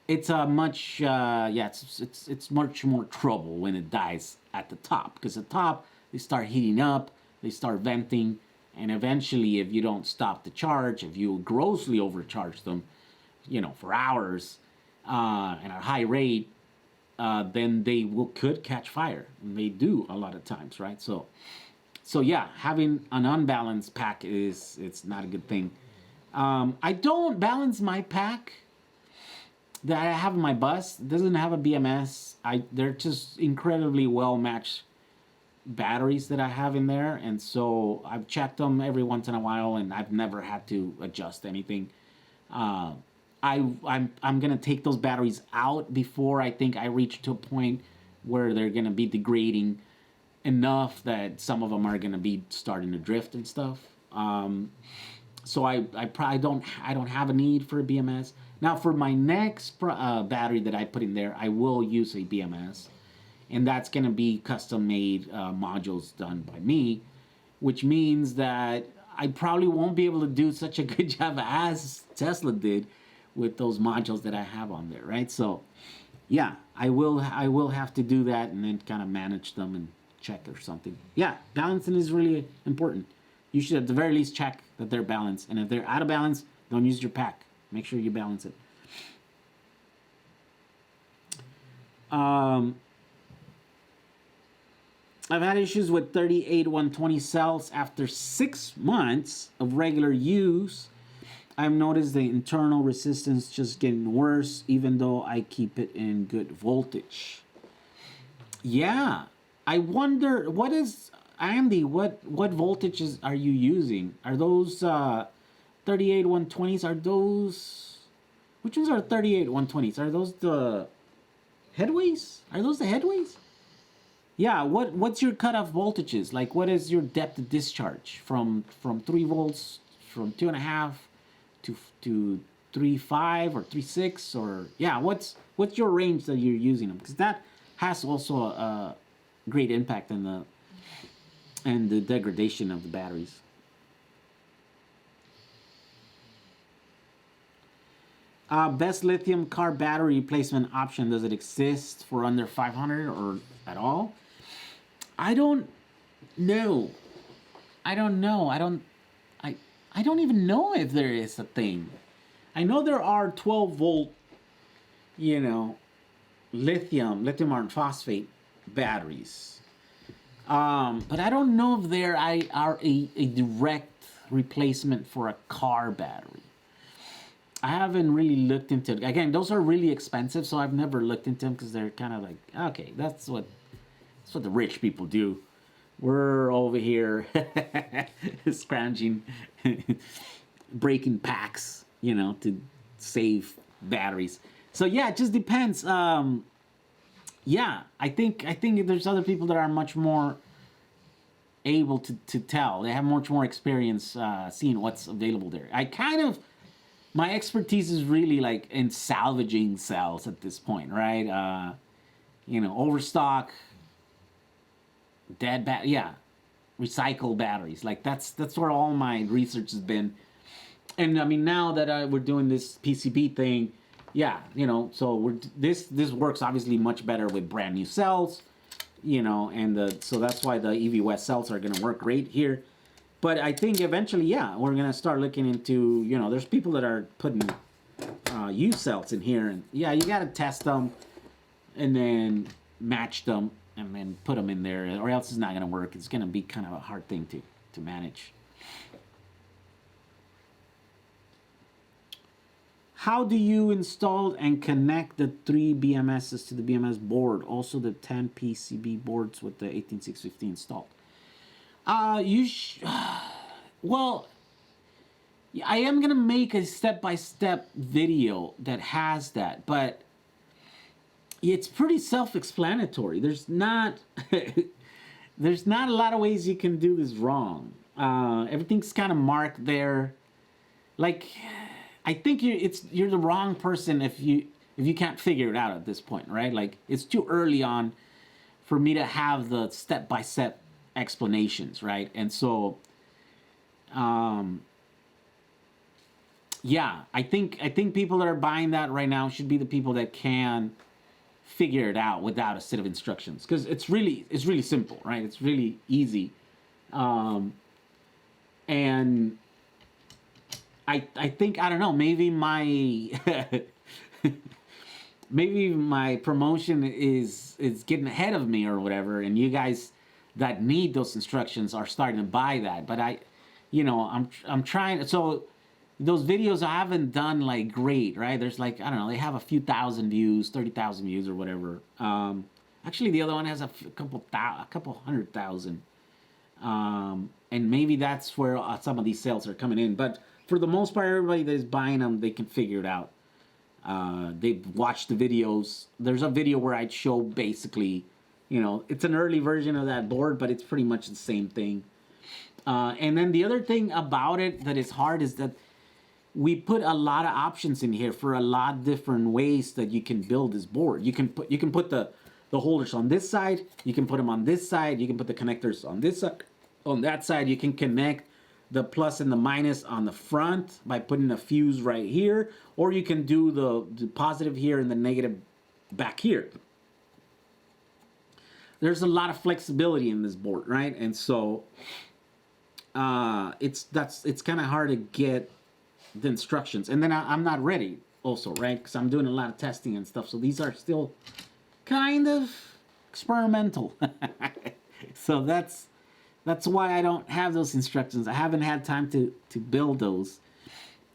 it's a much, it's much more trouble when it dies at the top. Because at the top, they start heating up, they start venting, and eventually, if you don't stop the charge, if you grossly overcharge them, for hours, and at a high rate, then they could catch fire. And they do a lot of times, right? So yeah, having an unbalanced pack it's not a good thing. I don't balance my pack that I have in my bus. It doesn't have a BMS. They're just incredibly well matched batteries that I have in there, and so I've checked them every once in a while, and I've never had to adjust anything. I'm gonna take those batteries out before I think I reach to a point where they're gonna be degrading enough that some of them are gonna be starting to drift and stuff. So I probably don't have a need for a BMS. Now for my next battery that I put in there, I will use a BMS, and that's going to be custom made modules done by me, which means that I probably won't be able to do such a good job as Tesla did with those modules that I have on there, right? So yeah, I will have to do that and then kind of manage them and check or something. Yeah, balancing is really important. You should at the very least check that they're balanced. And if they're out of balance, don't use your pack. Make sure you balance it. I've had issues with 38120 cells after 6 months of regular use. I've noticed the internal resistance just getting worse, even though I keep it in good voltage. Yeah, I wonder what is Andy. What voltages are you using? Are those 38 120s? Are those which ones are 38 120s? Are those the headways? Are those the headways? Yeah. What's your cutoff voltages? Like, what is your depth of discharge from 3 volts, from 2.5 to 3.5 or 3.6, or yeah? What's your range that you're using them? Because that has also a great impact in the degradation of the batteries. Best lithium car battery replacement option, does it exist for under 500 or at all? I don't know. I don't know. I don't even know if there is a thing. I know there are 12 volt, lithium iron phosphate batteries. But I don't know if there are a direct replacement for a car battery. I haven't really looked into it. Again, those are really expensive, so I've never looked into them because they're kind of like, okay, that's what the rich people do. We're over here scrounging, breaking packs, to save batteries. So yeah, it just depends. Yeah, I think there's other people that are much more able to tell. They have much more experience seeing what's available there. My expertise is really like in salvaging cells at this point, right? Overstock, recycle batteries. Like that's where all my research has been. And I mean, now that we're doing this PCB thing, so this works obviously much better with brand new cells, so that's why the EV West cells are going to work great here. But I think eventually, we're going to start looking into, there's people that are putting used cells in here, and you got to test them and then match them and then put them in there, or else it's not going to work. It's going to be kind of a hard thing to manage. How do you install and connect the 3 BMSs to the BMS board? Also the 10 PCB boards with the 18650 installed. Well, I am going to make a step-by-step video that has that, but it's pretty self-explanatory. There's not there's not a lot of ways you can do this wrong. Everything's kind of marked there. Like, I think you're the wrong person if you can't figure it out at this point, right? Like, it's too early on for me to have the step-by-step explanations, right? And so I think people that are buying that right now should be the people that can figure it out without a set of instructions, because it's really simple, right? It's really easy. And I think, I don't know, maybe my maybe my promotion is getting ahead of me or whatever, and you guys that need those instructions are starting to buy that. But I'm trying. So those videos I haven't done like great, right? There's like, I don't know, they have a few thousand views, 30,000 views or whatever. Actually, the other one has a couple 100,000. And maybe that's where some of these sales are coming in. But for the most part, everybody that is buying them, they can figure it out. They've watched the videos. There's a video where I'd show basically, it's an early version of that board, but it's pretty much the same thing. And then the other thing about it that is hard is that we put a lot of options in here for a lot of different ways that you can build this board. You can put the holders on this side. You can put them on this side. You can put the connectors on this side, on that side. You can connect the plus and the minus on the front by putting a fuse right here, or you can do the positive here and the negative back here. There's a lot of flexibility in this board, right? And so it's kind of hard to get the instructions. And then I'm not ready also, right? Because I'm doing a lot of testing and stuff. So these are still kind of experimental. So that's why I don't have those instructions. I haven't had time to build those,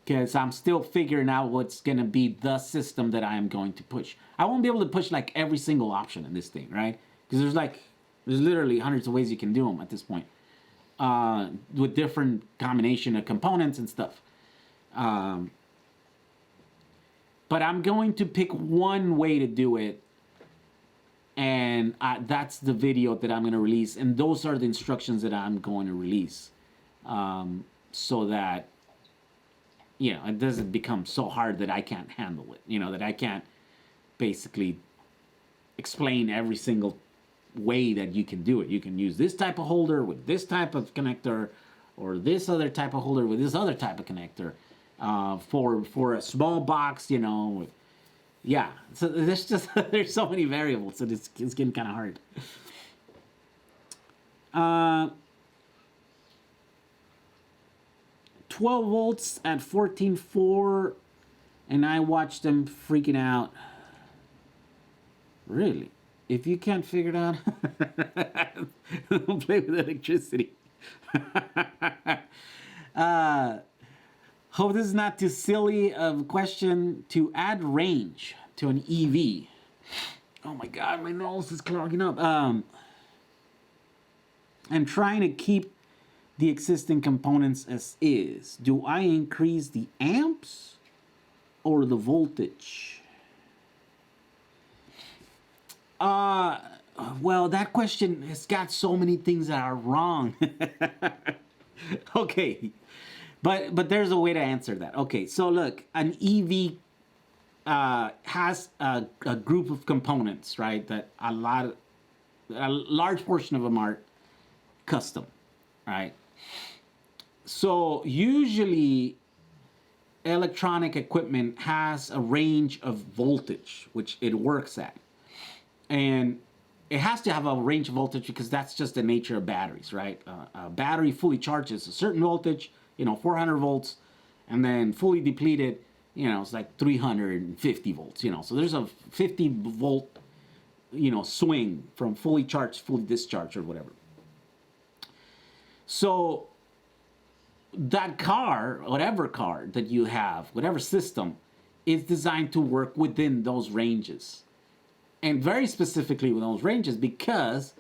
because I'm still figuring out what's going to be the system that I am going to push. I won't be able to push like every single option in this thing, right? Because there's like There's literally hundreds of ways you can do them at this point, with different combination of components and stuff. But I'm going to pick one way to do it, and that's the video that I'm going to release, and those are the instructions that I'm going to release, so that, you know, it doesn't become so hard that I can't handle it, you know, that I can't basically explain every single way that you can do it. You can use this type of holder with this type of connector, or this other type of holder with this other type of connector, for a small box, you know. Yeah, so there's just there's so many variables, so it's getting kind of hard. 12 volts at 14.4, and I watched them freaking out. Really? If you can't figure it out, don't play with electricity. Hope this is not too silly of a question. To add range to an EV. Oh my God, my nose is clogging up. I'm trying to keep the existing components as is. Do I increase the amps or the voltage? Well, that question has got so many things that are wrong. Okay, but there's a way to answer that. Okay, so look, an EV has a group of components, right? That a large portion of them are custom, right? So usually electronic equipment has a range of voltage which it works at, and it has to have a range of voltage because that's just the nature of batteries, right? A battery fully charges a certain voltage, 400 volts, and then fully depleted, it's like 350 volts, so there's a 50 volt, swing from fully charged, fully discharged, or whatever. So that car, whatever car that you have, whatever system, is designed to work within those ranges. And very specifically with those ranges, because,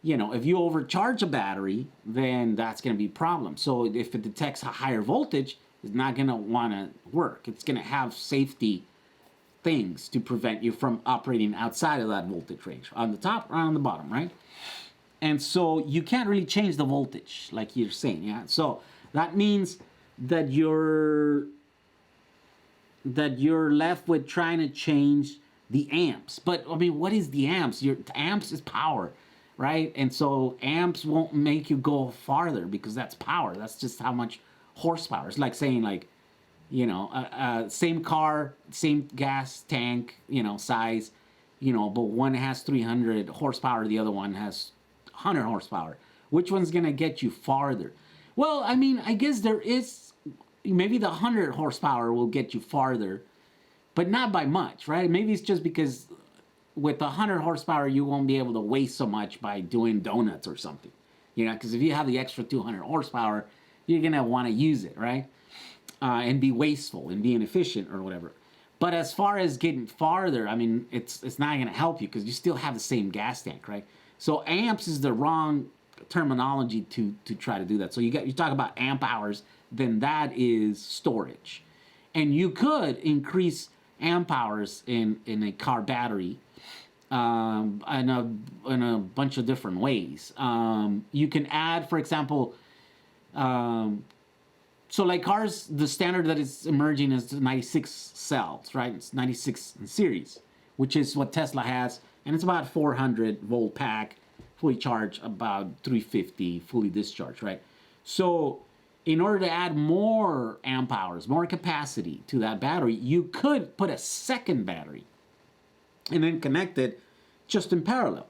if you overcharge a battery, then that's going to be a problem. So if it detects a higher voltage, it's not going to want to work. It's going to have safety things to prevent you from operating outside of that voltage range, on the top or on the bottom, right? And so you can't really change the voltage, like you're saying, yeah? So that means that you're left with trying to change the amps. But I mean, what is the amps? Amps is power, right? And so amps won't make you go farther because that's power. That's just how much horsepower. It's like saying, like, same car, same gas tank, size, but one has 300 horsepower, the other one has 100 horsepower. Which one's gonna get you farther? Well, I mean, I guess there is, maybe the 100 horsepower will get you farther, but not by much, right? Maybe it's just because with 100 horsepower, you won't be able to waste so much by doing donuts or something, because if you have the extra 200 horsepower, you're gonna want to use it, right? And be wasteful and be inefficient or whatever. But as far as getting farther, I mean, it's not gonna help you because you still have the same gas tank, right? So amps is the wrong terminology to try to do that. So you talk about amp hours, then that is storage. And you could increase amp hours in a car battery in a bunch of different ways. You can add, for example, so like cars, the standard that is emerging is 96 cells, right? It's 96 in series, which is what Tesla has, and it's about 400 volt pack, fully charged, about 350 fully discharged, right? So in order to add more amp hours, more capacity to that battery, you could put a second battery and then connect it just in parallel,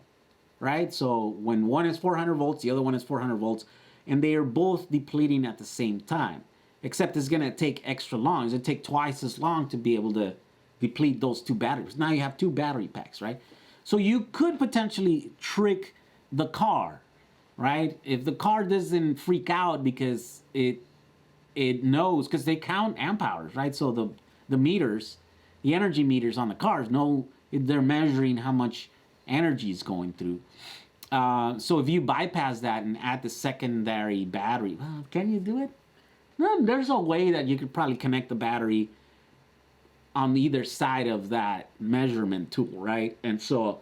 right? So when one is 400 volts, the other one is 400 volts, and they are both depleting at the same time, except it's going to take extra long. It's going to take twice as long to be able to deplete those two batteries. Now you have two battery packs, right? So you could potentially trick the car, right? If the car doesn't freak out because it knows, because they count amp hours, right? So the meters, the energy meters on the cars know they're measuring how much energy is going through. So if you bypass that and add the secondary battery, well, can you do it? No, there's a way that you could probably connect the battery on either side of that measurement tool, right? And so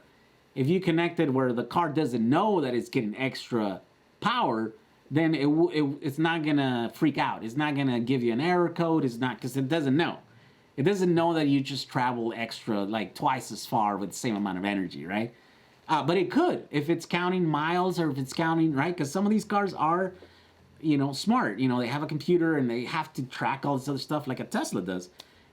if you connect it where the car doesn't know that it's getting extra power, then it's not gonna freak out. It's not gonna give you an error code. It's not, because it doesn't know. It doesn't know that you just travel extra, like twice as far with the same amount of energy, right? But it could, if it's counting miles or if it's counting, right? Because some of these cars are, smart. They have a computer and they have to track all this other stuff like a Tesla does.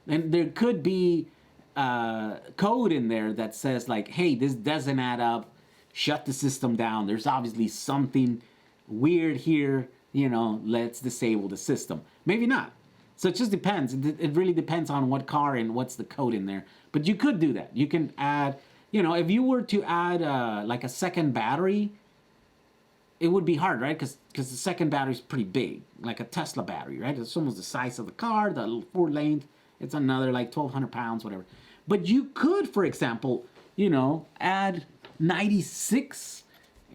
And there could be code in there that says like, hey, this doesn't add up. Shut the system down. There's obviously something weird here. Let's disable the system. Maybe not. So it just depends. It really depends on what car and what's the code in there. But you could do that. You can add, if you were to add like a second battery, it would be hard, right? Because the second battery is pretty big, like a Tesla battery, right? It's almost the size of the car, the 4-length. It's another like 1,200 pounds, whatever. But you could, for example, add 96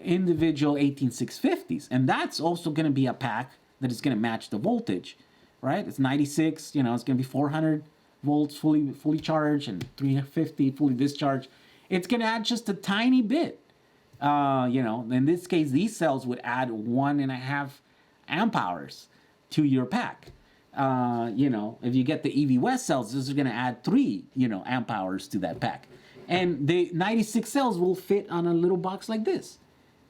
individual 18650s. And that's also going to be a pack that is going to match the voltage, right? It's 96, it's going to be 400 volts fully charged and 350 fully discharged. It's going to add just a tiny bit. In this case, these cells would add 1.5 amp hours to your pack. If you get the EV West cells, this is going to add 3, amp hours to that pack. And the 96 cells will fit on a little box like this.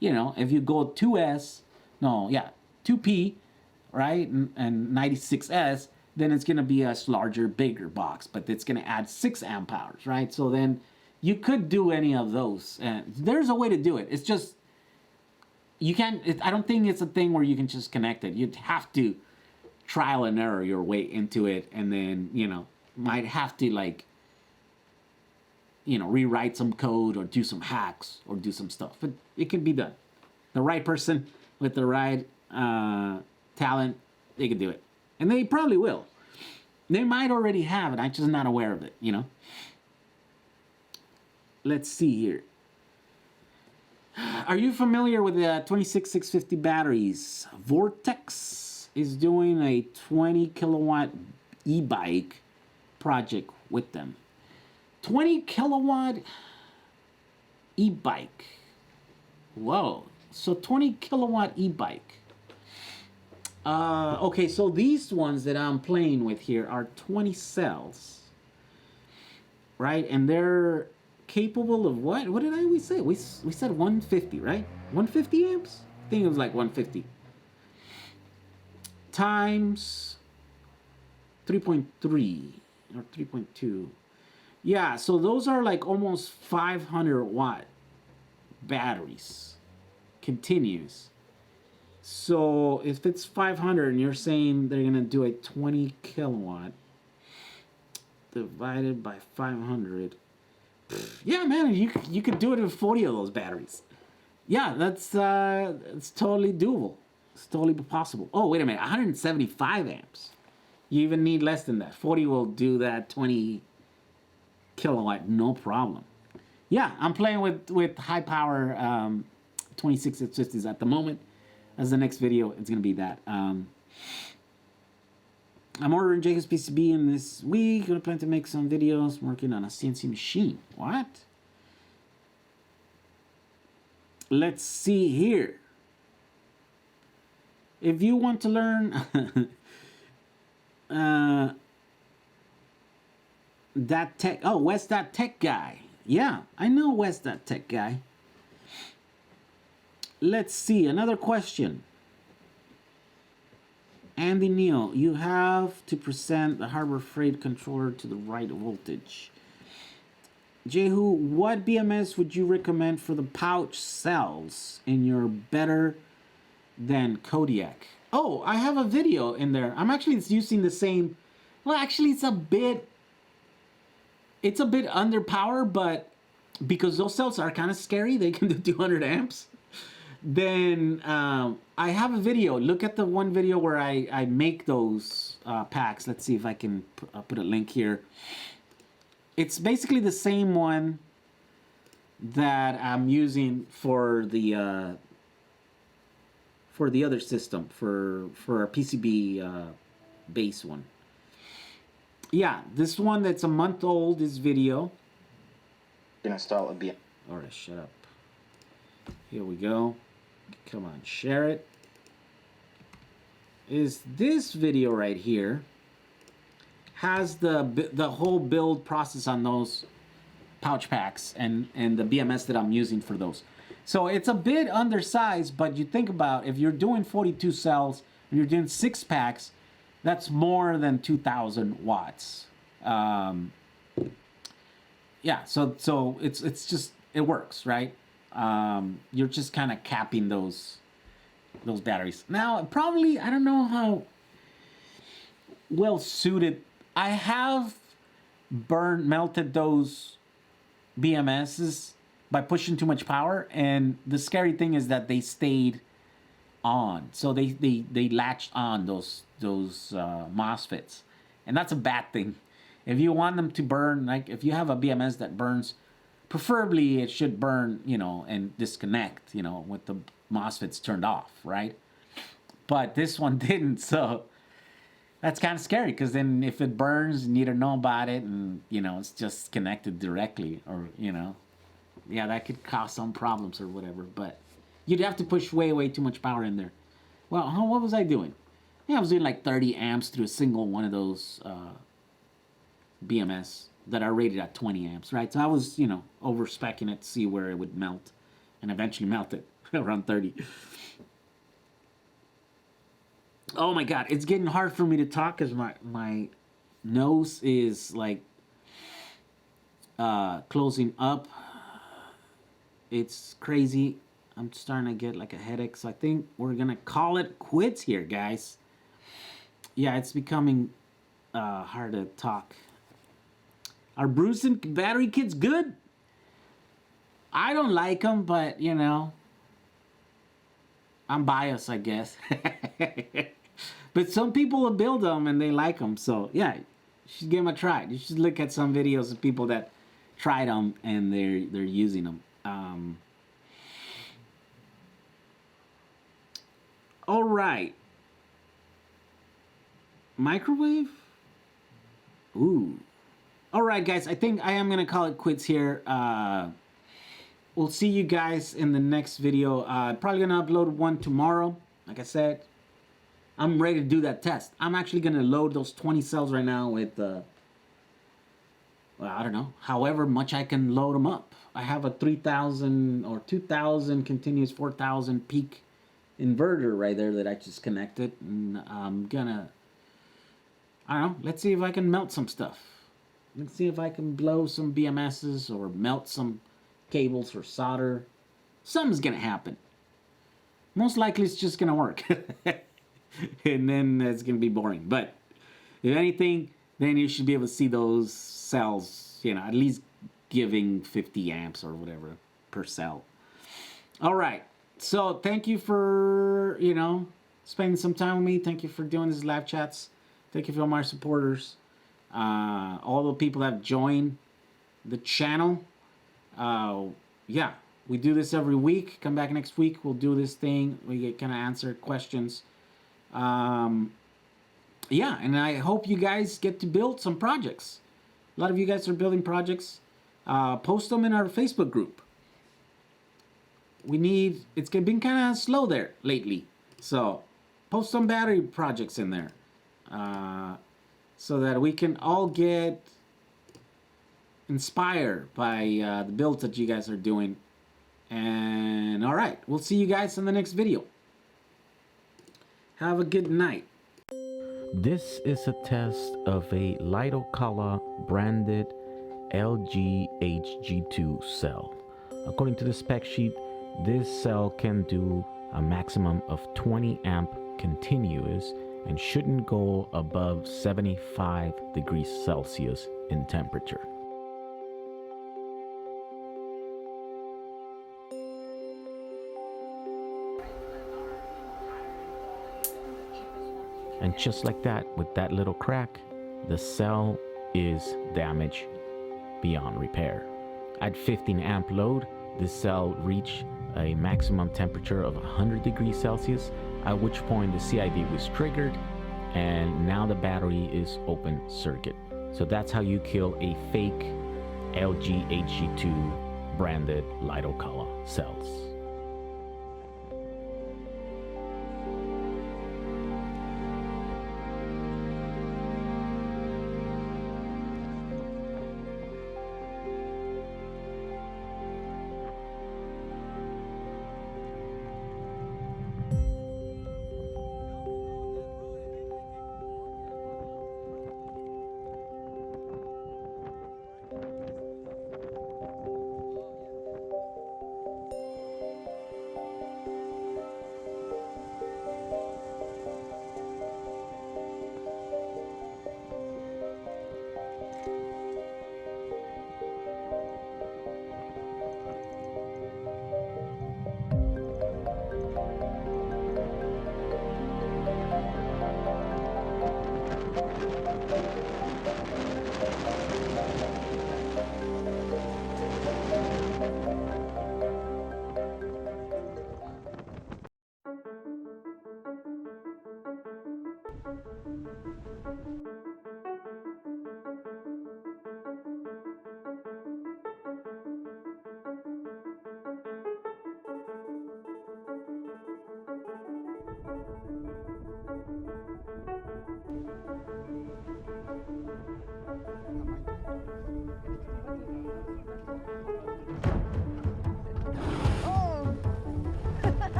If you go 2P, right, and 96S, then it's going to be a larger, bigger box, but it's going to add 6 amp hours, right? So then you could do any of those. There's a way to do it. It's just, you can't, I don't think it's a thing where you can just connect it. You'd have to trial and error your way into it, and then, might have to rewrite some code or do some hacks or do some stuff. But it can be done. The right person with the right talent, they could do it. And they probably will. They might already have it. I'm just not aware of it, Let's see here. Are you familiar with the 26650 batteries? Vortex is doing a 20 kilowatt e-bike project with them. 20 kilowatt e-bike. Whoa. So 20 kilowatt e-bike. Okay, so these ones that I'm playing with here are 20 cells. Right? And they're capable of what? What did we say? We said 150, right? 150 amps? I think it was like 150. Times 3.3 or 3.2. Yeah, so those are like almost 500 watt batteries. Continuous. So if it's 500 and you're saying they're going to do a 20 kilowatt divided by 500. Yeah, man, you could do it with 40 of those batteries. Yeah, that's it's totally doable. It's totally possible. Oh, wait a minute, 175 amps. You even need less than that. 40 will do that 20 kilowatt, no problem. Yeah, I'm playing with high power 26650s at the moment. As the next video, it's gonna be that. I'm ordering Jacob's PCB in this week. Gonna plan to make some videos. I'm working on a CNC machine. What? Let's see here. If you want to learn that tech. Oh, West that tech guy. Yeah, I know West that tech guy. Let's see another question. Andy Neal, you have to present the Harbor Freight controller to the right voltage. Jehu, what BMS would you recommend for the pouch cells in your better than Kodiak? Oh, I have a video in there. I'm actually using the same. Well, actually, it's a bit underpowered, but because those cells are kind of scary, they can do 200 amps. Then I have a video. Look at the one video where I make those packs. Let's see if I can put a link here. It's basically the same one that I'm using for the other system, for a PCB base one. Yeah, this one that's a month old, this video. Install a BM. Alright, shut up. Here we go. Come on, share it. Is this video right here has the whole build process on those pouch packs and the BMS that I'm using for those. So it's a bit undersized, but you think about if you're doing 42 cells and you're doing 6 packs, that's more than 2,000 watts. Yeah, so it's just, it works, right? You're just kind of capping those batteries. Now, probably, I don't know how well suited. I have melted those BMSs by pushing too much power, and the scary thing is that they stayed on. So they latched on those MOSFETs, and that's a bad thing. If you want them to burn, like if you have a BMS that burns, preferably it should burn, you know, and disconnect, you know, with the MOSFETs turned off, right? But this one didn't, so that's kind of scary, because then if it burns, you need to know about it, and, you know, it's just connected directly, or, you know, yeah, that could cause some problems or whatever, but you'd have to push way too much power in there. Well, what was I doing? Yeah, I was doing like 30 amps through a single one of those BMS that are rated at 20 amps, right? So I was, you know, over-speccing it to see where it would melt, and eventually melted around 30. Oh my God, it's getting hard for me to talk because my nose is like closing up. It's crazy. I'm starting to get like a headache, so I think we're gonna call it quits here, guys. Yeah, it's becoming hard to talk. Are Bruce and Battery Kids good? I don't like them, but, you know, I'm biased, I guess. But some people will build them and they like them, so yeah, you should give them a try. You should look at some videos of people that tried them and they're using them. All right. Microwave? Ooh. All right, guys, I think I am going to call it quits here. We'll see you guys in the next video. Probably going to upload one tomorrow. Like I said, I'm ready to do that test. I'm actually going to load those 20 cells right now with, well, I don't know, however much I can load them up. I have a 3,000 or 2,000 continuous 4,000 peak inverter right there that I just connected. And I'm going to, I don't know, let's see if I can melt some stuff. Let's see if I can blow some BMSs or melt some cables or solder. Something's going to happen. Most likely it's just going to work. And then it's going to be boring. But if anything, then you should be able to see those cells, you know, at least giving 50 amps or whatever per cell. All right. So thank you for, you know, spending some time with me. Thank you for doing these live chats. Thank you for all my supporters. All the people that have joined the channel. Yeah, we do this every week. Come back next week. We'll do this thing. We get kind of answer questions. Yeah, and I hope you guys get to build some projects. A lot of you guys are building projects. Post them in our Facebook group. It's been kind of slow there lately. So post some battery projects in there. So that we can all get inspired by the builds that you guys are doing. And all right, we'll see you guys in the next video. Have a good night. This is a test of a LiFePo4 branded LGHG2 cell. According to the spec sheet, this cell can do a maximum of 20 amp continuous and shouldn't go above 75 degrees Celsius in temperature. And just like that, with that little crack, the cell is damaged beyond repair. At 15 amp load, the cell reached a maximum temperature of 100 degrees Celsius, at which point the CID was triggered, and now the battery is open circuit. So that's how you kill a fake LG HG2 branded Lidocala cells.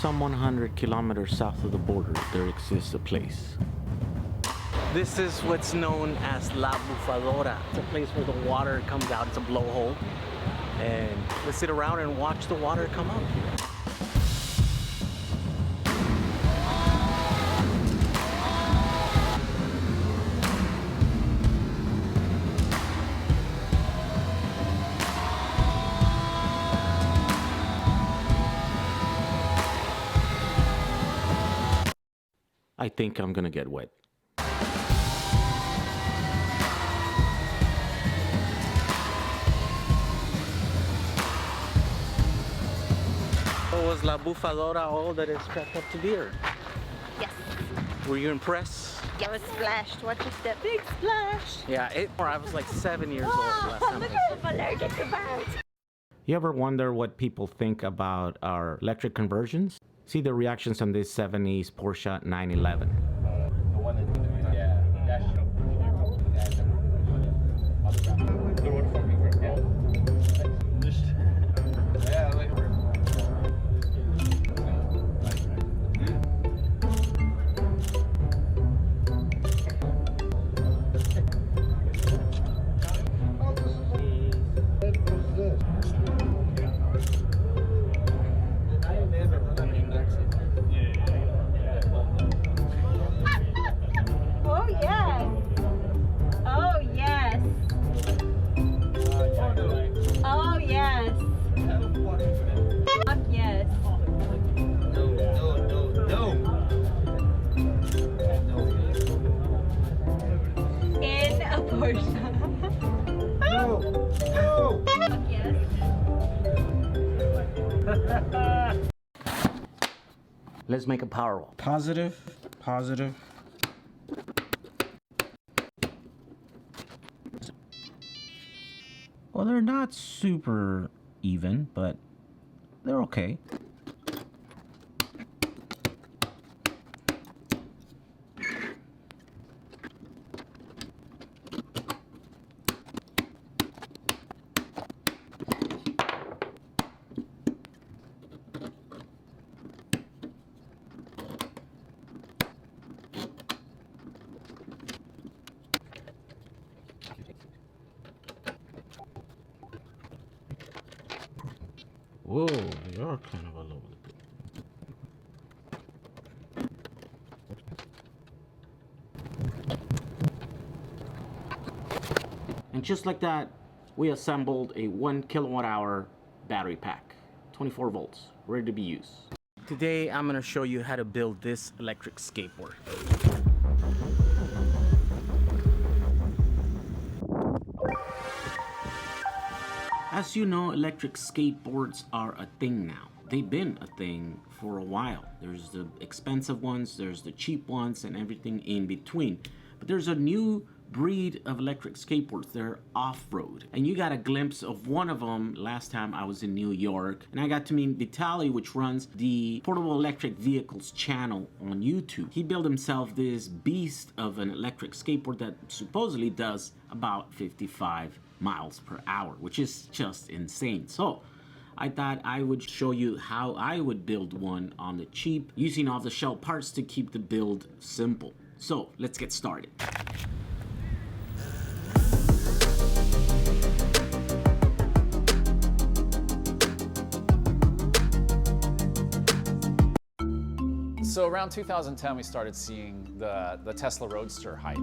Some 100 kilometers south of the border, there exists a place. This is what's known as La Bufadora. It's a place where the water comes out. It's a blowhole. And let's sit around and watch the water come out here. I think I'm gonna get wet. What was La Bufadora all that it's cracked up to be? Or Yes. were you impressed? I was splashed. Watch it, that big splash. Yeah, I was like 7 years old last time. Look, I'm allergic to birds. You ever wonder what people think about our electric conversions? See the reactions on this 70s Porsche 911. Oh, yes. Oh, yes. Oh, yes. Fuck yes. In a Porsche. Fuck yes. Let's make a power roll. Positive, positive. Well, they're not super even, but they're okay. Whoa, they are kind of all over the place. And just like that, we assembled a 1 kilowatt hour battery pack, 24 volts, ready to be used. Today I'm gonna show you how to build this electric skateboard. As you know, electric skateboards are a thing now. They've been a thing for a while. There's the expensive ones, there's the cheap ones, and everything in between. But there's a new breed of electric skateboards. They're off-road. And you got a glimpse of one of them last time I was in New York. And I got to meet Vitaly, which runs the Portable Electric Vehicles channel on YouTube. He built himself this beast of an electric skateboard that supposedly does about 55 miles per hour, which is just insane. So I thought I would show you how I would build one on the cheap, using off-the-shelf parts to keep the build simple. So let's get started. So around 2010, we started seeing the Tesla Roadster hype.